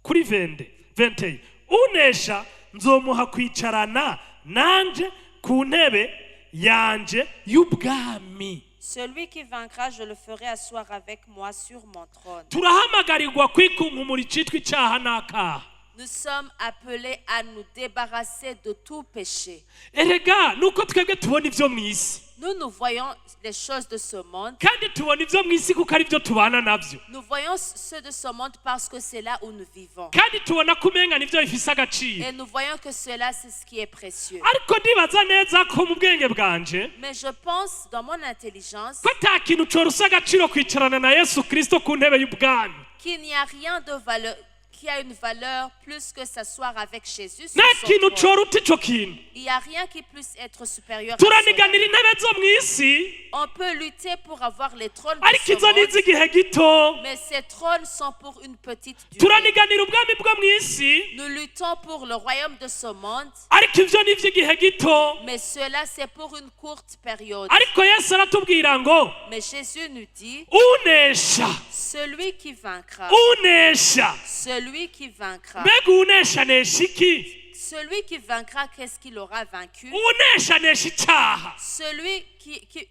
kuri 20 unesha nzomuha kwicarana nanje ku ntebe yanje y'ubwami. celui qui vaincra, je le ferai asseoir avec moi sur mon trône. Turahamagarirwa kwikunkumura icitwa icyaha n'akaha. Nous sommes appelés à nous débarrasser de tout péché. Erega nuko twebwe tubona ivyo mw'isi Nous voyons les choses de ce monde. kandi tubona ivyo mw'isi kuko ari byo tubana navyo, Nous voyons ceux de ce monde parce que c'est là où nous vivons. kandi tubona ko umenga nivyo bifise agaciro. Et nous voyons que cela, c'est ce qui est précieux. Ariko ndibaza neza ko mu bwenge bwanje Mais je pense, dans mon intelligence, ko ata kintu corusa agaciro kwicarana na Yesu Kristo ku ntebe y'ubwami. qu'il n'y a rien de valeur, qui a une valeur plus que s'asseoir avec Jésus sur Nta son kintu trône. coruta ico kintu. Il n'y a rien qui puisse être supérieur à cela. Turaniganira intebe zo mw'isi On peut lutter pour avoir les trônes de ariko ce izo monde, niz'igihe gito. mais ces trônes sont pour une petite durée. Turaniganira ubwami bwo mw'isi Nous luttons pour le royaume de ce monde, ariko ivyo ni ivy'igihe gito. mais cela c'est pour une courte période. Ariko Yesu aratubwira ngo Mais Jésus nous dit, unesha celui qui vaincra, unesha. celui qui vaincra, Mbega unesha nesha iki? celui qui vaincra, qu'est-ce qu'il aura vaincu? Unesha nesha icyaha.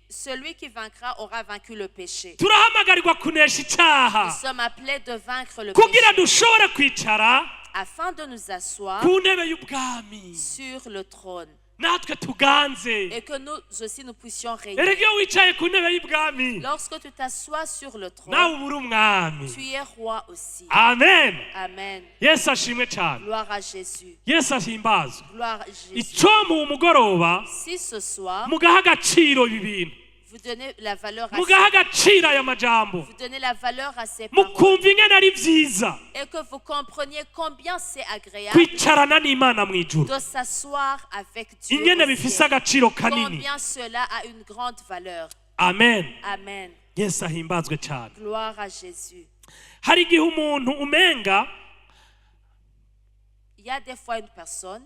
Celui qui vaincra aura vaincu le péché. Turahamagarirwa kunesha Nous icyaha sommes appelés de vaincre le kugira péché dushobore kwicara afin de nous asseoir ku ntebe y'ubwami sur le trône natwe tuganze. et que nous aussi nous puissions régner. Erega iyo wicaye ku ntebe y'ubwami Lorsque tu t'assois sur le trône, nawe uba uri umwami. tu es roi aussi. Amen. Amen. Yesu ashimwe cyane. Gloire à Jésus. Yesu ahimbazwe. Gloire à Jésus. Icyo mu mugoroba Si ce soir, mugaha agaciro ibi bintu, vous donnez la valeur à mugaha agaciro aya majambo, vous donnez la valeur à ces paroles mukumva ingene ari vyiza et que vous compreniez combien c'est agréable kwicarana n'Imana mu ijuru, de s'asseoir avec Dieu ingene au bifise ciel. agaciro kanini. Combien cela a une grande valeur. Amen. Amen. Yesu ahimbazwe cyane. Gloire à Jésus. Hari igihe umuntu umenga Il y a des fois une personne,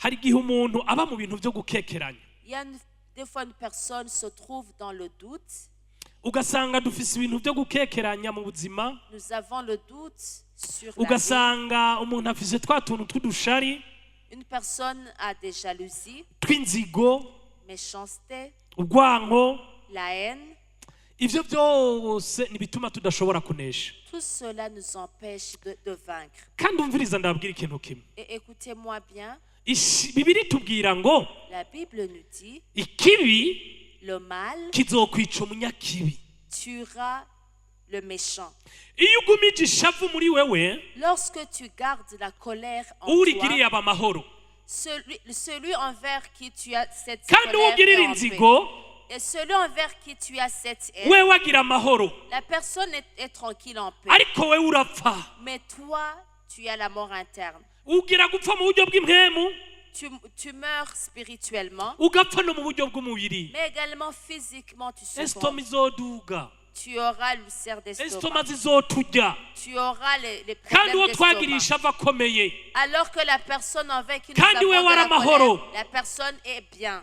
hari igihe umuntu aba mu bintu byo gukekeranya, des fois une personne se trouve dans le doute. ugasanga dufise ibintu byo gukekeranya mu buzima, Nous avons le doute sur la vie. ugasanga umuntu afise twa tuntu tw'udushari Une personne a des jalousies, tw'inzigo, méchanceté, urwanko. la haine. Ivyo byose nibituma tudashobora kunesha. Tout cela nous empêche de vaincre. Kandi umviriza ndababwira ikintu kimwe, Et écoutez-moi bien, Bibiri tubwira ngo la Bible nous dit, ikibi le mal kizokwica umunyakibi. tuera le méchant. iyo ugumije ishavu muri wewe Lorsque tu gardes la colère en urigiriye toi, aba amahoro celui envers qui tu as cette kandi colère ugirira est en paix. inzigo Et celui envers qui tu as cette haine, wewe agira amahoro la personne est tranquille en paix. ariko wewe urapfa Mais toi, tu as la mort interne. ugira gupfa mu buryo bw'impemu Tu meurs spirituellement, ugapfa no mu buryo bw'umubiri mais également physiquement, tu esitoma succombes. izoduga Tu auras l'ulcère esitoma d'estomac. zizoturya Tu auras les kandi uwo problèmes twagiriye d'estomac. ishavu akomeye Alors que la personne envers qui nous Kandi avons wewe de la waramahoro. colère, la personne est bien.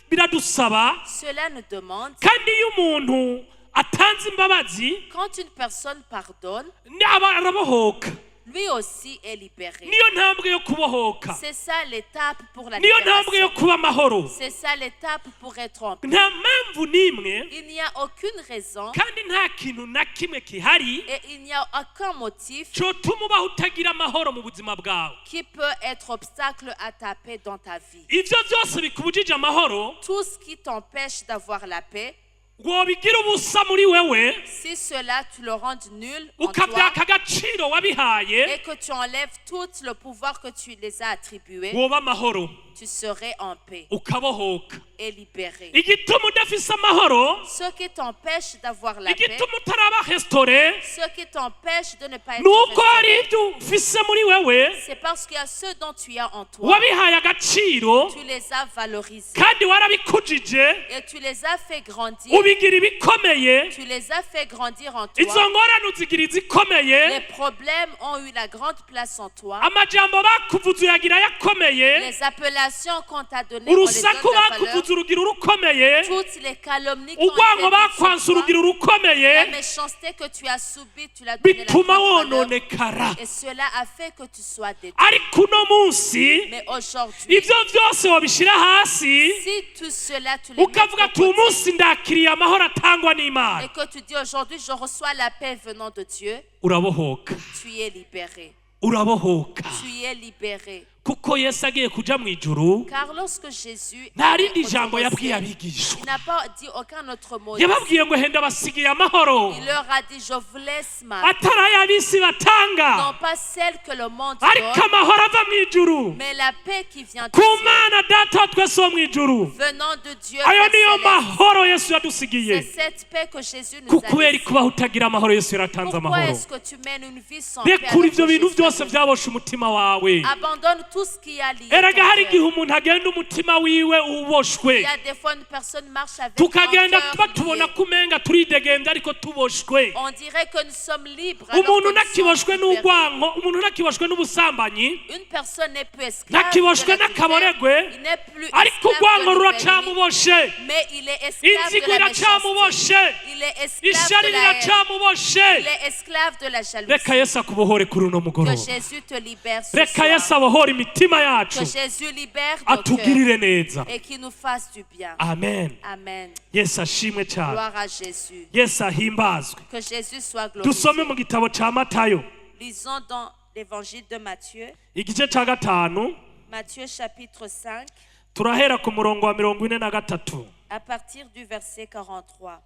biradusaba Cela nous demande, kandi iyo umuntu atanze imbabazi quand une personne pardonne, aba arabohoka lui aussi est libéré. niyo ntambwe yo kubohoka C'est ça l'étape pour la niyo ntambwe yo libération. kuba amahoro C'est ça l'étape pour être en paix. nta mpamvu n'imwe Il n'y a aucune raison kandi nta kintu na kimwe gihari et il n'y a aucun motif cyotuma ubaho utagira amahoro mu buzima bwawe qui peut être obstacle à ta paix dans ta vie. ibyo byose bikubujije amahoro Tout ce qui t'empêche d'avoir la paix, wobigira ubusa muri wewe si cela tu le rends nul en toi ukabyaka agaciro wabihaye et que tu enlèves tout le pouvoir que tu les as attribués, woba amahoro tu serais en paix ukabohoka et libéré. igituma udafise amahoro Ce qui t'empêche d'avoir la paix, igituma utaraba restore ce qui t'empêche de ne pas être nuko hari restauré, ibyo ufise muri wewe c'est parce qu'il y a ceux dont tu as en toi, wabihaye agaciro tu les as valorisés kandi warabikujije et tu les as fait grandir, ubigira ibikomeye tu les as fait grandir en izo toi. ngorane uzigira izikomeye Les problèmes ont eu la grande place en toi. amajambo bakuvuze uyagira yakomeye Les appellations qu'on t'a données, on les donne urusaku la valeur. bakuvuze urugira urukomeye Toutes les calomnies qu'on urwango t'a dites bakwanse sur toi, urugira urukomeye la méchanceté que tu as subie, tu l'as donné la bituma grande valeur. wononekara Et cela a fait que tu sois détruit. ariko uno munsi Mais aujourd'hui, ibyo byose wabishyira hasi si tout cela, tu les mets ukavuga de ati uyu côté munsi ndakiriye amahoro atangwa n'imana et que tu dis aujourd'hui, je reçois la paix venant de Dieu, urabohoka tu es libéré. urabohoka Tu es libéré. kuko yesu agiye kuja mu ijuru Car lorsque Jésus nta allait rindi au jambo yabwiye ciel, abigishwa il n'a pas dit aucun autre mot. yababwiye ngo henda basigiye amahoro Il leur a dit, je vous laisse ma paix. atari ay'ab'isi batanga Non pas celle que le monde ariko donne, amahoro ava mu ijuru mais la paix qui vient ku du ciel, mana data wa twese wo mu ijuru venant de Dieu. ayo Père niyo céleste. mahoro yesu yadusigiye C'est cette paix que Jésus nous kuko a kubera laissée. kubaho utagira amahoro yesu yaratanze Pourquoi amahoro est-ce que tu mènes une vie sans paix rekura alors ibyo que bintu Jésus a byose donné? byaboshe umutima wawe Abandonne tout ce qui a lié ton erega hari igihe cœur. umuntu agenda umutima wiwe uboshwe Il y a des fois une personne marche avec un tukagenda cœur batubona lié. ko umenga turidegembya ariko tuboshwe On dirait que nous sommes libres. alors umuntu que nous ntakiboshwe sommes libérés. n'urwango umuntu ntakiboshwe n'ubusambanyi Une personne n'est plus esclave. ntakiboshwe de la n'akaboregwe misère. Il n'est plus ariko esclave urwango de l'hypocrisie, ruracamuboshe mais il est esclave inzigo de la méchanceté. iracamuboshe Il est esclave ishyari de la haine. riracamuboshe Il est esclave de la jalousie. reka yesu akubohore kuri uno Que mugoroba Jésus te libère ce reka yesu soir. abohore imitima yacu Que Jésus libère nos cœurs atugirire neza et qu'il nous fasse du bien. amen Amen. yesu ashimwe cyane Gloire à Jésus. yesu ahimbazwe Que Jésus soit dusome glorifié. mu gitabo cya matayo Lisons dans l'évangile de Matthieu, igice cya gatanu Matthieu chapitre 5, turahera ku murongo wa 43 à partir du verset 43.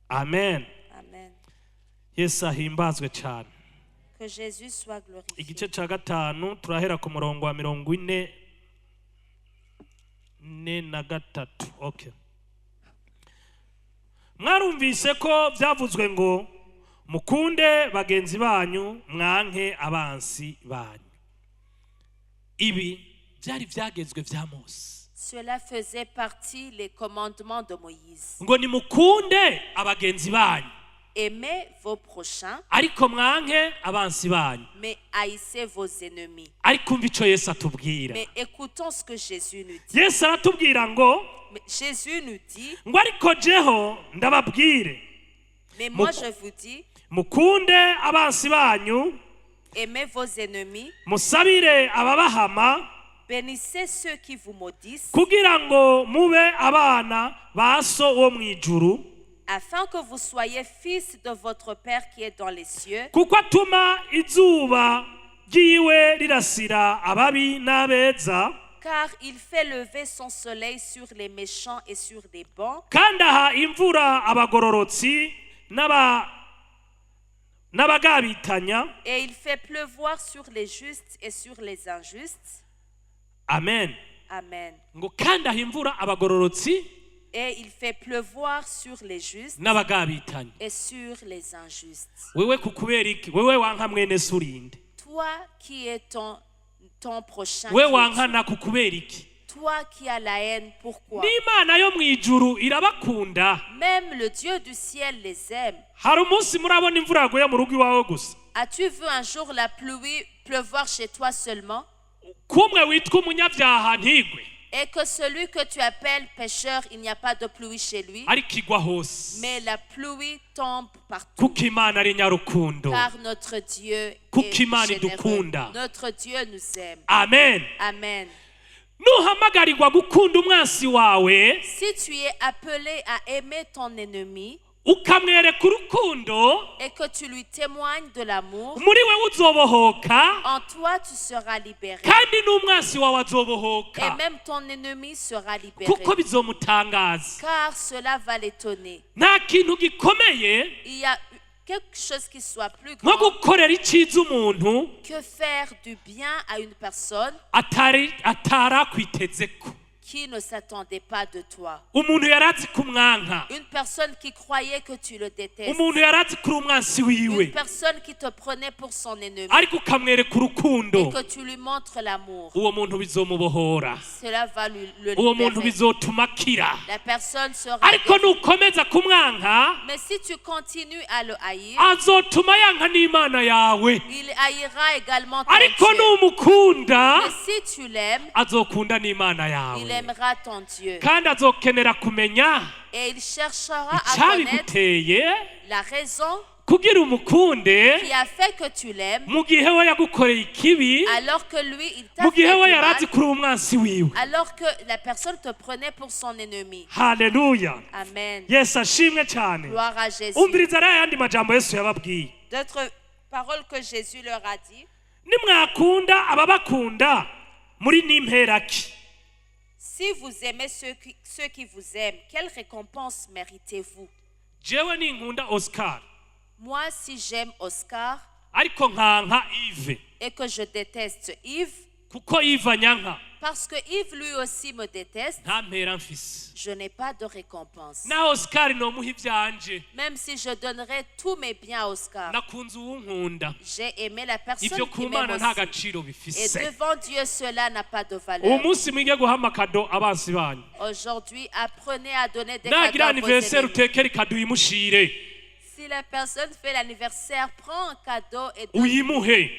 amen Amen. yesu ahimbazwe cyane Que Jésus soit glorifié. igice cya gatanu turahera ku murongo wa 43 okay. mwarumvise ko byavuzwe ngo mukunde bagenzi banyu mwanke abansi banyu ibi byari byagezwe bya Mose Cela faisait partie les commandements de Moïse. ngo nimukunde abagenzi banyu Aimez vos prochains, ariko mwanke abansi banyu mais haïssez vos ennemis. ariko umva icyo yesu atubwira Mais écoutons ce que Jésus nous dit. yesu aratubwira ngo Mais Jésus nous dit, ngo ariko jeho ndababwire mais moi Mou- je vous dis, mukunde abansi banyu aimez vos ennemis, musabire ababahama bénissez ceux qui vous maudissent, kugira ngo mube abana ba so wo mu ijuru afin que vous soyez fils de votre Père qui est dans les cieux, kuko atuma izuba ryiwe rirasira ababi n'abeza car il fait lever son soleil sur les méchants et sur les bons, kandi aha imvura abagororotsi n'abagabitanya. Et il fait pleuvoir sur les justes et sur les injustes. Amen. Amen. Ngo kandi ahimvura abagororotsi Et il fait pleuvoir sur les justes n'abagabitanya. et sur les injustes. Wewe kukubera iki? Wewe wanka mwene surinde. Toi qui es ton prochain, Wewe qui es wankana kukubera iki? toi qui as la haine, pourquoi? N'Imana yo mwijuru irabakunda. Même le Dieu du ciel les aime. Hari umunsi murabona imvura yaguye mu rugo iwawe gusa. As-tu vu un jour la pluie pleuvoir chez toi seulement? Kumwe witwa umunyabyaha ntigwe. Et que celui que tu appelles pécheur, il n'y a pas de pluie chez lui, Ariko igwa hose. mais la pluie tombe partout. Kuko Imana ari nyarukundo. Car notre Dieu Kuko est Imana généreux. idukunda. Notre Dieu nous aime. Amen. Amen. Nuhamagarirwa gukunda umwansi wawe, Si tu es appelé à aimer ton ennemi ukamwereka urukundo, et que tu lui témoignes de l'amour, muri wewe uzobohoka, en toi tu seras libéré. kandi n'umwansi wawe Et azobohoka. même ton ennemi sera libéré. Kuko bizomutangaza. Car cela va l'étonner. Nta kintu gikomeye Il y a quelque chose qui soit plus nko grand gukorera icyiza umuntu que faire du bien à une personne atarakwitezeko. qui ne s'attendait pas de toi. Umuntu yarazi kumwanka. Une personne qui croyait que tu le détestes. Umuntu yarazi kuri umwansi wiwe. Une personne qui te prenait pour son ennemi. Ariko ukamwereka urukundo. Et que tu lui montres l'amour. Uwo muntu bizomubohora. Cela va le Uwo muntu libérer. bizotuma akira. La personne sera Ariko guérie. nukomeza kumwanka, Mais si tu continues à le haïr, azotuma yanka n'Imana yawe. il haïra également ton Ariko Dieu. numukunda, Mais si tu l'aimes, azokunda n'Imana il yawe. aimera ton Dieu. Kandi azokenera kumenya Et il cherchera à connaître icyabiguteye la raison kugira umukunde qui a fait que tu l'aimes, mu gihe we yagukoreye ikibi, alors que lui, il t'a mu fait gihe we du yarazi mal, kuri umwansi wiwe. alors que la personne te prenait pour son ennemi. Haleluya. Amen. Yesu ashimwe cyane. Gloire à Jésus. Umviriza rero ayandi majambo Yesu yababwiye. D'autres paroles que Jésus leur a dit. Nimwakunda ababakunda muri n'imperaki. Si vous aimez ceux qui vous aiment, quelle récompense méritez-vous? Jewe ninkunda Oscar, Moi, si j'aime Oscar ariko nkanka Yves, et que je déteste Yves, kuko Yves anyanka, parce que Yves lui aussi me déteste, nta mpera mfise. je n'ai pas de récompense. Na Oscar nomuha ivyanje, Même si je donnerais tous mes biens à Oscar, nakunze uwunkunda. j'ai aimé la personne Ivyo qui m'aime kumana nta aussi. gaciro Et bifise. devant Dieu, cela n'a pas de Uwo valeur. munsi mwige guha amakado abansi banyu. Aujourd'hui, apprenez à donner des cadeaux Nagira à vos anniversaire ennemis. utekere ikado uyimushire, Si la personne fait l'anniversaire, prends un cadeau et uyimuhe,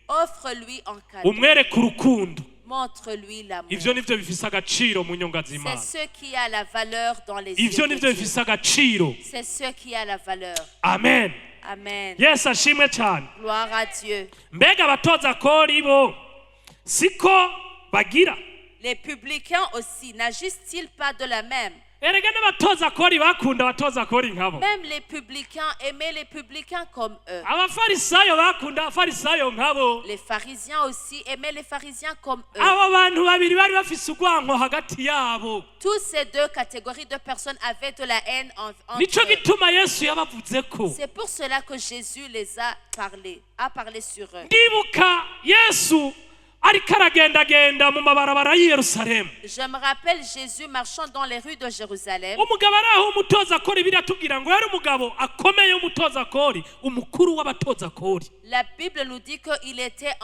offre-lui un cadeau. umwereke urukundo. Montre-lui l'amour. Ivyo nivyo bifise agaciro mu nyonga C'est z'Imana. ce qui a la valeur dans les yeux Ivyo de nivyo Dieu. bifise agaciro. C'est ce qui a la valeur. Amen. Amen. Yesu ashimwe cyane. Gloire à Dieu. Mbega abatoza kori bo siko bagira. Les publicains aussi, n'agissent-ils pas de la même? Erega n'abatoza kori bakunda abatoza kori nkabo. Même les publicains aimaient les publicains comme eux. Abafarisayo bakunda abafarisayo nkabo. Les pharisiens aussi aimaient les pharisiens comme eux. Abo bantu babiri bari bafise urwanko hagati yabo. Toutes ces deux catégories de personnes avaient de la haine entre Nico eux. gituma Yesu yabavuzeko. C'est pour cela que Jésus a parlé sur eux. Ndibuka Yesu ariko aragendagenda mu mabarabara y'i Yerusalemu. Je me rappelle Jésus marchant dans les rues de Jérusalem. Umugabo ari aho umutoza kori biratubwira ngo yari umugabo akomeye umutoza kori, umukuru w'abatoza kori. La Bible nous dit qu'il était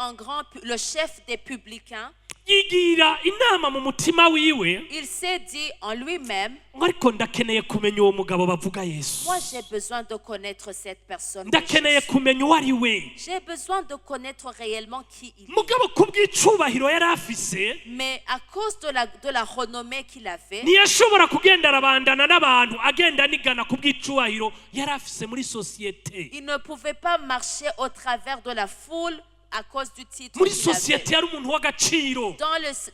le chef des publicains. Yigira inama mu mutima wiwe, Il s'est dit en lui-même, ngo ariko ndakeneye kumenya uwo mugabo bavuga Yesu. moi j'ai besoin de connaître cette personne. de Ndakeneye Jésus. kumenya uwo ari we. J'ai besoin de connaître réellement qui il est. Mugabo kubw'icubahiro yari afise, Mais à cause de la renommée qu'il avait, ntiyashobora kugenda arabandana n'abantu agenda anigana kubw'icubahiro yari afise muri sosiyete. il ne pouvait pas marcher au travers de la foule à cause du titre Muri qu'il avait. sosiyete yari umuntu w'agaciro,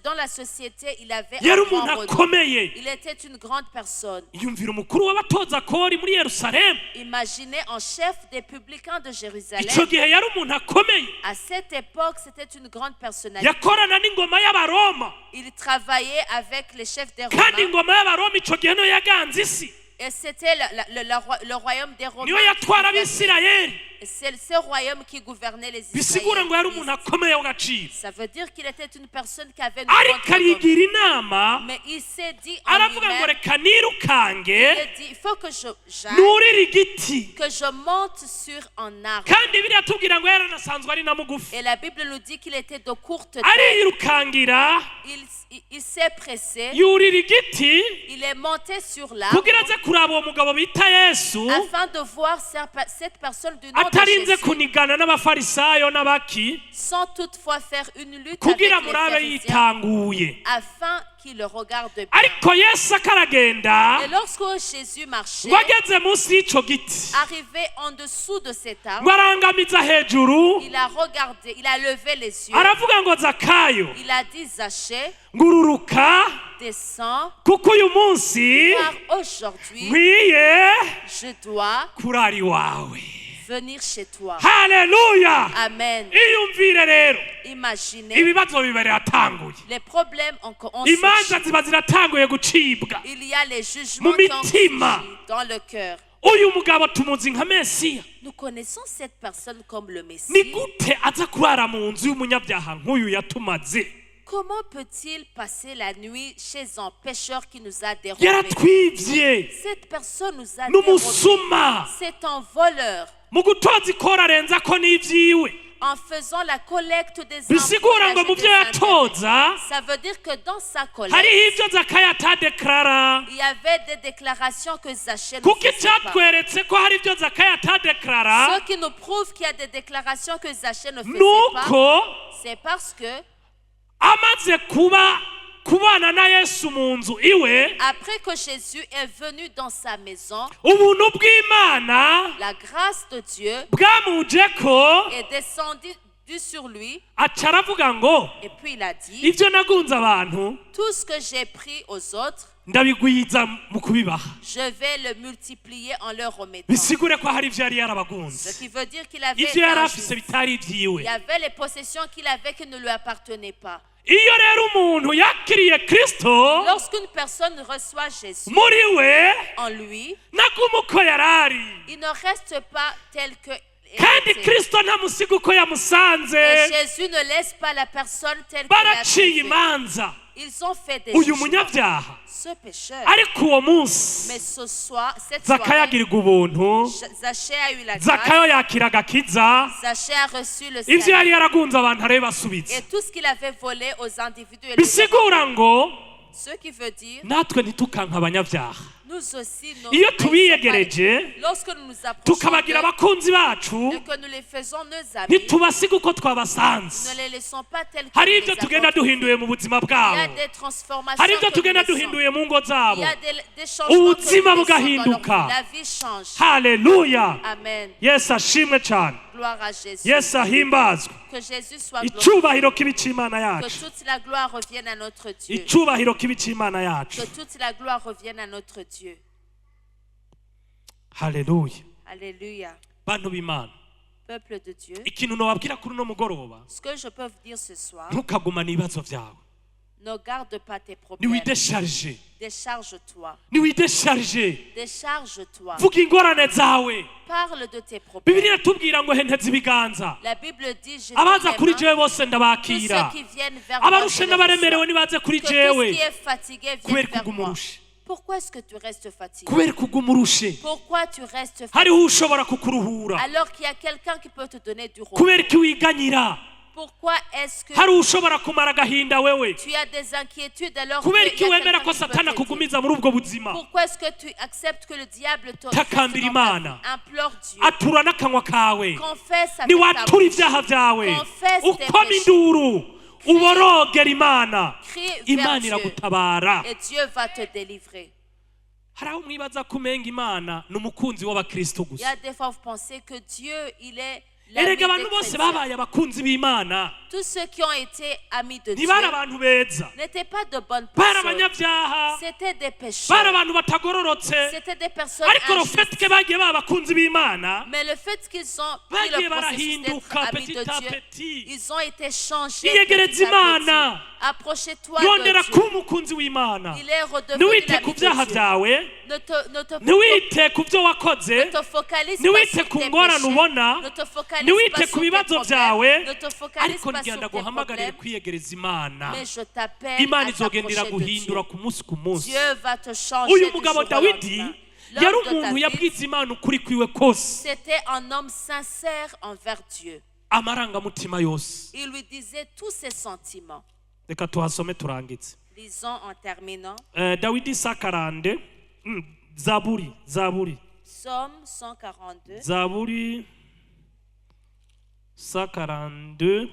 Dans la société, il avait yari un grand umuntu renommé. akomeye. Il était une grande personne. Yumvira umukuru w'abatoza kori muri Yerusalemu. Imaginez un chef des publicains de Jérusalem. Ico gihe yari umuntu akomeye, À cette époque, c'était une grande personnalité. yakorana n'ingoma y'abaroma, Il travaillait avec les chefs des kandi Romains. ingoma y'abaroma ico gihe niyo yaganze isi, Et c'était le royaume des Romains niyo qui yatwara gouvernait. abisirayeli. C'est ce royaume qui gouvernait les bisigura ngo yari umuntu Israélites. akomeye w'agaciro Ça veut dire qu'il était une personne qui avait une ariko grande renommée. arigira inama Mais il s'est dit en aravuga ngo lui-même, reka nirukange il a dit, il faut que j'aille, nurire igiti que je monte sur un arbre. kandi biratubwira ngo yaranasanzwe ari na mugufi Et la Bible nous dit qu'il était de courte taille. arirukangira Il s'est pressé, yurira igiti il est monté sur l'arbre kugira aze kuraba uwo mugabo bita yesu afin de voir cette personne du nom de atarinze Jésus kunigana n'abafarisayo n'abaki sans toutefois faire une lutte avec kugira les murabe pharisiens yitanguye afin qu'il le regarde bien. ariko yesu akaragenda Et lorsque Jésus marchait, ngo ageze munsi y'ico giti arrivé en dessous de cet ngo arbre, arangamiza hejuru il a regardé, il a levé les yeux, aravuga ngo zakayo il a dit Zachée, ngururuka descends, kuko uyu munsi car aujourd'hui, nkwiye je dois kurara iwawe venir chez toi. haleluya Amen. iyumvire rero Imaginez, ibibazo bibere atanguye les problèmes ont imanza surgi. ziba ziratanguye gucibwa Il y a les jugements Mu qui ont mitima. surgi dans le cœur. uyu mugabo tumuzi nka mesiya Nous connaissons cette personne comme le ni Messie. gute aza kurara mu nzu y'umunyabyaha nk'uyu yatumaze Comment peut-il passer la nuit chez un pécheur qui nous a dérobés? yaratwivye Cette personne nous a ni dérobés. umusuma C'est un voleur. mu gutoza ikora arenza ko n'ivyiwe En faisant la collecte des bisigura ngo mu des byo yatoza ça veut dire que dans sa collecte, hariho ivyo zakayo atadeklarara il y avait des déclarations que Zachée ne kuko faisait pas. icyatweretse ko hari ibyo zakayo atadeklarara Ce qui nous prouve qu'il y a des déclarations que Zachée ne faisait pas, nuko c'est parce que amaze kubana na yesu mu nzu iwe après que Jésus est venu dans sa maison, ubuntu bw'imana la grâce de Dieu bwamuje ko est descendue sur lui aca aravuga ngo et puis il a dit, ibyo nagunze abantu tout ce que j'ai pris aux autres, ndabigwiza mu kubibaha je vais le multiplier en leur remettant. bisigure ko hari ibyo yari Ce yarabagunze qui veut dire qu'il avait ibyo yari un afise juste. bitari ibyiwe Il y avait les possessions qu'il avait qui ne lui appartenaient pas. iyo rero umuntu yakiriye kristo Lorsqu'une personne reçoit Jésus muri we en lui, naguma uko yari ari il ne reste pas tel que kandi était. kristo ntamusiga uko yamusanze Et Jésus ne laisse pas la personne telle qu'il l'a baraciye trouvée. imanza Ils ont fait des uyu jugements. munyabyaha Ce pécheur. ariko uwo munsi Mais ce soir, cette zakayo soirée, agirirwa ubuntu Zachée a eu la zakayo grâce. yakira agakiza Zachée a reçu le ibyo salut. yari yaragunze abantu arebe basubiza Et tout ce qu'il avait volé aux individus, et les bisigura ngo ce qui veut dire, natwe ntitukanke abanyabyaha nous aussi, nos iyo tubiyegereje lorsque nous nous approchons tukabagira d'eux abakunzi bacu et que nous les faisons nos amis, ntitubasiga uko twabasanze ne les laissons pas tels hari qu'ils ibyo les tugenda apportent. duhinduye mu buzima Il y a bwabo des transformations hari ibyo que nous tugenda laissons. duhinduye mu ngo Il zabo y a des changements que nous ubuzima laissons dans leur bugahinduka vie. La vie change. haleluya Amen. yesu ashimwe cyane Gloire à Jésus. yesu ahimbazwe Que Jésus soit glorifié. icyubahiro kibi cy'imana Que yacu toute la gloire revienne à notre Dieu. icyubahiro kibi cy'imana yacu Que toute la gloire revienne à notre Dieu. haleluya Alléluia. bantu b'imana Peuple de Dieu, ikintu nobabwira kuri uno mugoroba ce que je peux vous dire ce soir, ntukagumane ibibazo byawe ne garde pas tes problèmes. niwidesharije Décharge-toi. niwidesharije Décharge-toi. vuga ingorane zawe Parle de tes problèmes. bibiliya iratubwira ngo henteze ibiganza La Bible dit, je abaza kuri tous jewe bose ceux ndabakira qui viennent vers moi, abarushe je les n'abaremerewe reçois. nibaze kuri Que tout ce jewe qui est fatigué vienne kubera vers kuguma moi. urushe Pourquoi est-ce que tu restes fatigué? kubera kuguma urushe Pourquoi tu restes hariho fatigué ushobora kukuruhura alors qu'il y a quelqu'un qui peut te donner du repos? kubera iki wiganyira Pourquoi est-ce que hari ushobora kumara agahinda wewe tu as des inquiétudes alors kubera qu'il iki y a wemera quelqu'un ko qui peut satani t'aider? akugumiza muri ubwo buzima Pourquoi est-ce que tu acceptes que le diable te Takambira Imana. implore Dieu? atura n'akanwa kawe Confesse avec ta niwatura bouche. ibyaha byawe Confesse tes ukoma péchés. induru uborogera imana Crie vers imana Dieu iragutabara et Dieu va te délivrer. hari aho mwibaza ko umenga imana ni umukunzi w'abakristo Il y gusa a des fois vous pensez que Dieu, il est l'ami erega des abantu bose chrétiens. babaye abakunzi b'imana Tous ceux qui ont été amis de Dieu ntibari abantu beza n'étaient pas de bonnes bari personnes. abanyabyaha C'était des bari pécheurs. abantu batagororotse C'était des personnes ariko injustes. rufetike bagiye baba abakunzi b'imana Mais le fait qu'ils ont pris bagiye le processus d'être barahinduka amis de petit à Dieu, petit ils ont été changés. iyegereza petit à imana petit. Approchez-toi yondera de kuba Dieu. umukunzi w'imana Il est redevenu ntiwite ku l'ami byaha de Dieu. byawe ntiwite ku byo wakoze ne te focalise pas ntiwite sur ku tes ngorane péchés, ubona ne te focalise ntiwite pas ku sur tes bibazo byawe problèmes, ne te focalise ariko pas ngenda sur tes guhamagarire problèmes, kwiyegereza imana mais je t'appelle imana à izogendera t'approcher de guhindura Dieu. ku munsi ku munsi Dieu va te changer uyu du jour mugabo au dawidi lendemain. yari L'homme de umuntu David, yabwiza imana ukuri kwiwe kose c'était un homme sincère envers Dieu. amarangamutima yose Il lui disait tous ses sentiments. reka tuhasome turangitse Lisons en terminant. dawidi sakarande zaburi Psaume 142. zaburi sakarande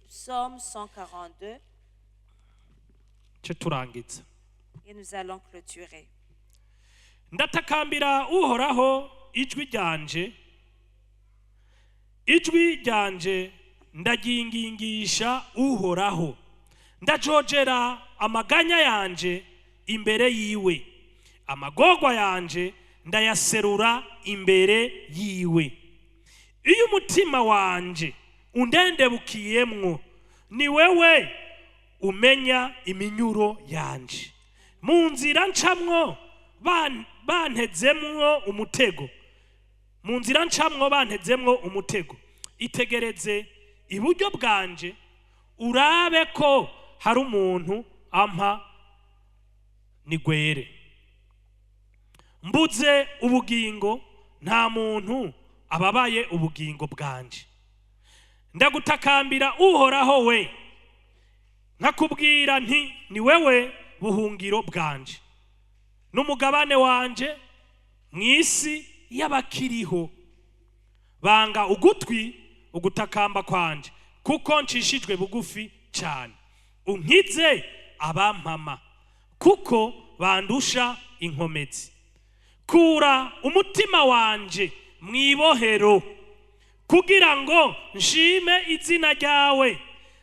Psaume 142. ce turangitse Et nous allons clôturer. ndatakambira uhoraho ijwi ryanje ndagingingisha uhoraho ndajojera amaganya yanje imbere yiwe amagorwa yanje ndayaserura imbere yiwe iyo umutima wanje undendebukiyemwo ni wewe umenya iminyuro yanje mu nzira ncamwo bantezemwo umutego itegereze iburyo bwanje urabe ko hari umuntu ampa nigwere mbuze ubugingo nta muntu ababaye ubugingo bwanje ndagutakambira uhoraho we nkakubwira nti ni wewe buhungiro bwanje n'umugabane wanje mw'isi y'abakiriho banga ugutwi ugutakamba kwanje kuko nshishijwe bugufi cyane unkize abampama kuko bandusha inkomezi kura umutima wanje mwibohero kugira ngo nshime izina ryawe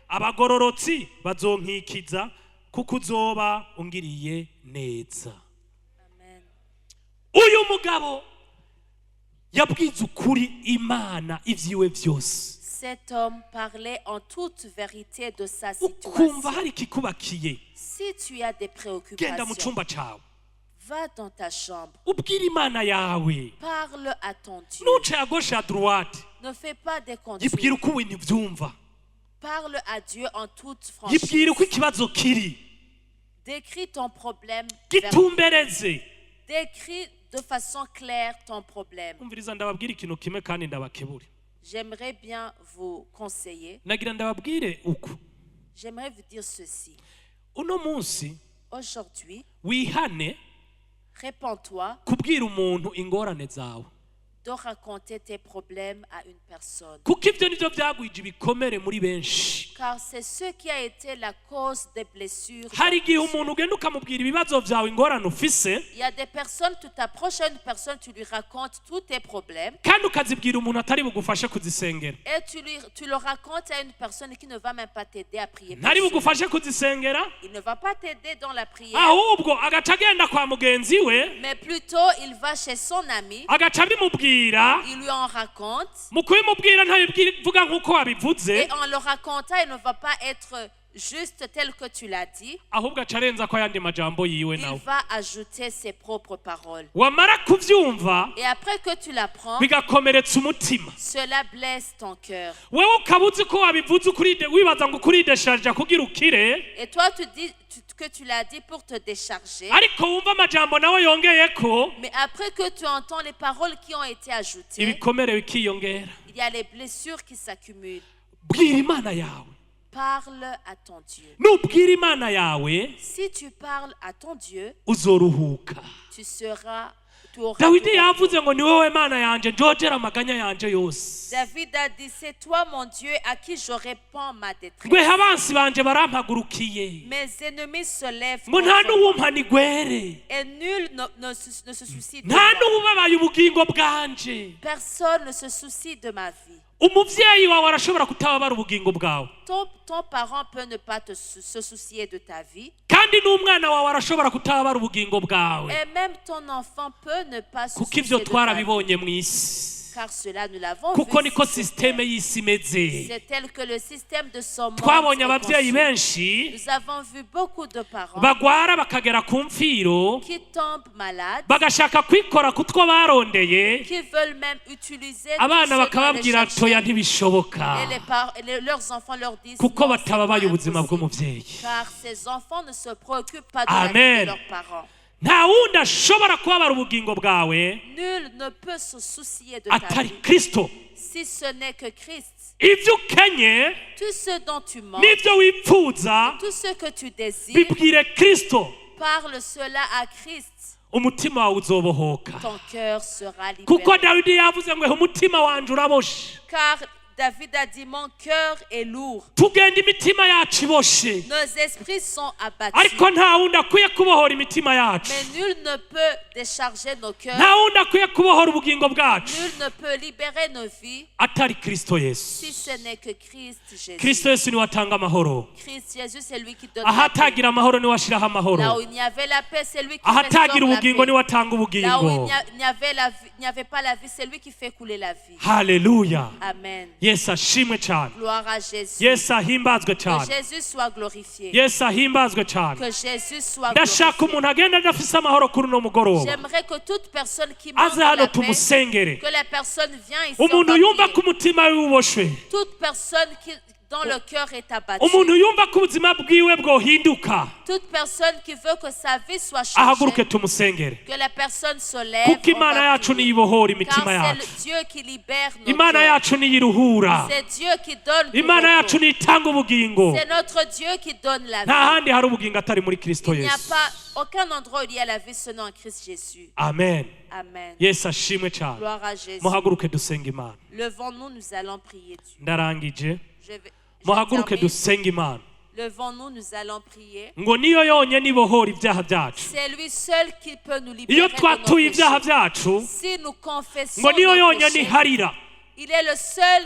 abagororotsi bazonkikiza kuko uzoba ungiriye neza. Amen. Uyu mugabo yabwize ukuri Imana ivyiwe byose. Cet homme parlait en toute vérité de sa Ukumva situation. hari kikubakiye Si tu as des genda mu préoccupations, cyumba cawe va dans ta chambre. ubwira Imana yawe Parle à ton Dieu. nuce à gauche à droite Ne fais pas des yibwira contours. uko ibintu byumva Parle à Dieu en toute franchise. yibwira uko ikibazo kiri Décris ton problème. gitumbereze. Décris de façon claire ton problème. umviriza ndababwira ikintu kimwe kandi ndabakebure. J'aimerais bien vous conseiller. nagira ndababwire uko J'aimerais vous dire ceci. uno munsi Aujourd'hui, wihane répands-toi kubwira umuntu ingorane zawe de raconter tes problèmes à une personne. kuko ibyo nibyo byagwije ibikomere muri benshi. Car c'est ce qui a été la cause des blessures. hari igihe umuntu ugenda ukamubwira ibibazo byawe ingorane ufise Il y a des personnes, tu t'approches à une personne, tu lui racontes tous tes problèmes kandi ukazibwira umuntu atari bugufashe kuzisengera et tu le racontes à une personne qui ne va même pas t'aider à prier. pour ntari cela. bugufashe kuzisengera Il ne va pas t'aider dans la prière, ahubwo agaca agenda kwa mugenzi we mais plutôt il va chez son ami, agaca abimubwira il lui en raconte mu kubimubwira ntabivuga nk'uko wabivuze et en le racontant, il ne va pas être juste tel que tu l'as dit. ahubwo aca arenza ko ayandi majambo yiwe Il nawe va ajouter ses propres paroles. wamara kubyumva Et après que tu l'apprends, bigakomeretsa umutima cela blesse ton cœur. wewe ukaba uzi ko wabivuze wibaza ngo ukuridesharija kugira ukire Et toi, tu dis que tu l'as dit pour te décharger. ariko wumva amajambo nawe yongeyeko Mais après que tu entends les paroles qui ont été ajoutées, ibikomere bikiyongera. il y a les blessures qui s'accumulent. bwira Imana yawe. Parle à ton Dieu. nubwira Imana yawe Si tu parles à ton Dieu, uzoruhuka. tu auras dawidi du repos. yavuze ngo ni wowe Mana yanje njogera amaganya yanje yose. David a dit, c'est toi mon Dieu à qui je répands ma détresse. ngwehe abansi banje barampagurukiye Mes ennemis se lèvent ngo nta contre moi. n'uwumpa nigwere Et nul ne se soucie de nta moi. n'uwubabaye ubugingo bwanje. Personne ne se soucie de ma vie. umuvyeyi wawe arashobora kutababara ubugingo bwawe Ton parent peut ne pas se soucier de ta vie. kandi n'umwana wawe arashobora kutababara ubugingo bwawe Et même ton enfant peut ne pas se kuko soucier ivyo de ta vie. twarabibonye mu isi. car cela nous l'avons kuko vu. niko Si systeme y'isi imeze. c'est tel que le système de son monde Twabonye est abavyeyi conçu. benshi Nous avons vu beaucoup de parents bagwara bakagera ku mfiro qui tombent malades, bagashaka kwikora kutwo barondeye, qui veulent même utiliser tout abana ce dont bakababwira les toya cherchaient. ntibishoboka Leurs enfants leur disent kuko non, c'est batababaye pas ubuzima impossible. bw'umuvyeyi. Car ces enfants ne se préoccupent pas de la vie Amen. de leurs parents. Nta wundi ashobora kubabara ubugingo bwawe Nul ne peut se soucier de ta atari vie Kristo. si ce n'est que Christ. Ivyo ukenye Tout ce dont tu manques, n'ivyo wipfuza tout ce que tu désires, bibwire Kristo, parle cela à Christ. umutima wawe uzobohoka. Ton cœur sera Kuko libéré. Dawidi yavuze ngo umutima wanje uraboshe. Car David a dit, mon cœur est lourd. Tugenda imitima yacu iboshe, Nos esprits sont abattus. ariko nta wundi akwiye kubohora imitima yacu. Mais nul ne peut décharger nos cœurs. Nta wundi akwiye kubohora ubugingo bwacu Nul ne peut libérer nos vies atari Kristo Yesu. si ce n'est que Christ Jésus. Kristo Yesu niwe atanga amahoro. Christ Jésus, c'est lui qui donne la paix. Ahatagira amahoro niwe ashiraho Là amahoro. où il n'y avait la paix, c'est lui qui Ahatagira restaure la ubugingo paix. niwe atanga Là où ubugingo. il n'y avait pas la vie, c'est lui qui fait couler la vie. Haleluya. Amen. Yesu ashimwe cyane. Gloire à Jésus. Yesu ahimbazwe Que cyane. Jésus soit glorifié. Yesu ahimbazwe cyane. Que Jésus soit Ndashaka glorifié. umuntu agenda adafise amahoro kuri uno mugoroba J'aimerais que toute personne qui manque aze de hano la paix, tumusengere. que la personne vienne ici en Umuntu yumva ko papier. umutima wiwe uboshwe, Toute personne dont le cœur est abattu. umuntu yumva ko ubuzima bwiwe bwohinduka, Toute personne qui veut que sa vie soit ahaguruke changée. tumusengere. Que la personne se lève. Kuko on Imana va yacu prier. niyibohora Car imitima c'est yacu. le Dieu qui libère nos Imana cœurs. yacu niyiruhura. C'est Dieu qui donne du Imana repos. yacu nitanga ubugingo. C'est notre Dieu qui donne la Nta vie. handi hari ubugingo atari muri Kristo Il n'y a Yesu. pas aucun endroit où il y a la vie sinon en Christ Jésus. Amen. Amen. Yesu ashimwe cyane. Gloire à Jésus. Muhaguruke dusenga Imana. Levons-nous, nous allons prier Dieu. Ndarangije. Je Muhaguruke termine. dusenga Imana. Levons-nous, nous allons prier. Ngo niyo yonyine ibohora ibyaha byacu. C'est lui seul qui peut nous libérer Iyo de nos twatuye ibyaha péchés. byacu, Si nous confessons ngo niyo nos yonyine péchés, iharira. il est le seul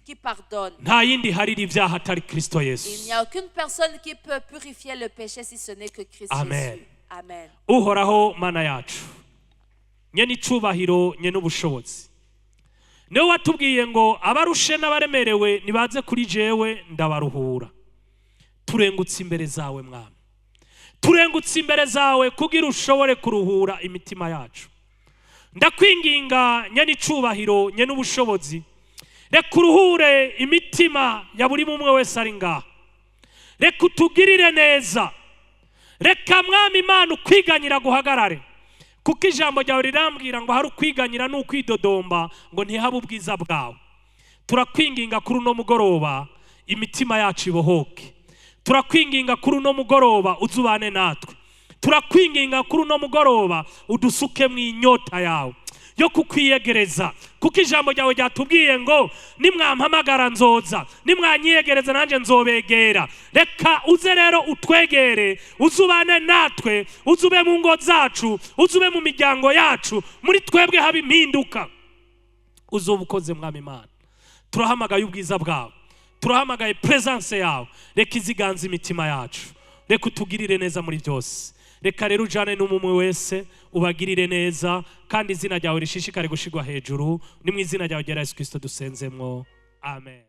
qui pardonne. Nta yindi iharira ibyaha atari Kristo Il Yesu. n'y a aucune personne qui peut purifier le péché si ce n'est que Christ Amen. Jésus. Amen. Uhoraho mana yacu, nyene icubahiro nyene ubushobozi, niwe watubwiye ngo abarushe n'abaremerewe nibaze kuri jewe ndabaruhura. Turengutse imbere zawe mwami, turengutse imbere zawe kugira ushobore kuruhura imitima yacu. Ndakwinginga nyene icubahiro nyene ubushobozi, reka uruhure imitima ya buri umwe wese ari ngaha. Reka utugirire neza, reka mwami Imana ukwiganyira guhagarare, kuko ijambo ryawe rirambwira ngo hari ukwiganyira n'ukwidodomba ngo ntihaba ubwiza bwawe. Turakwinginga kuri uno mugoroba imitima yacu ibohoke. Turakwinginga kuri uno mugoroba uzubane natwe. Turakwinginga kuri uno mugoroba udusuke mu inyota yawe yo kukwiyegereza, kuko ijambo ryawe ryatubwiye ngo nimwampamagara nzoza, nimwanyiyegereza nanjye nzobegera. Reka uze rero utwegere, uzubane natwe, uzube mu ngo zacu, uzube mu miryango yacu, muri twebwe haba impinduka. Uzoba ukoze mwami Imana. Turahamagaye ubwiza bwawe, turahamagaye presence yawe. Reka iziganze imitima yacu, reka utugirire neza muri byose. Reka rero ujane n'umwe wese ubagirire neza, kandi izina ryawe rishishikare gushigwa hejuru. Ni mu izina ryawe rya Yesu Kristo dusenzemwo. Amen.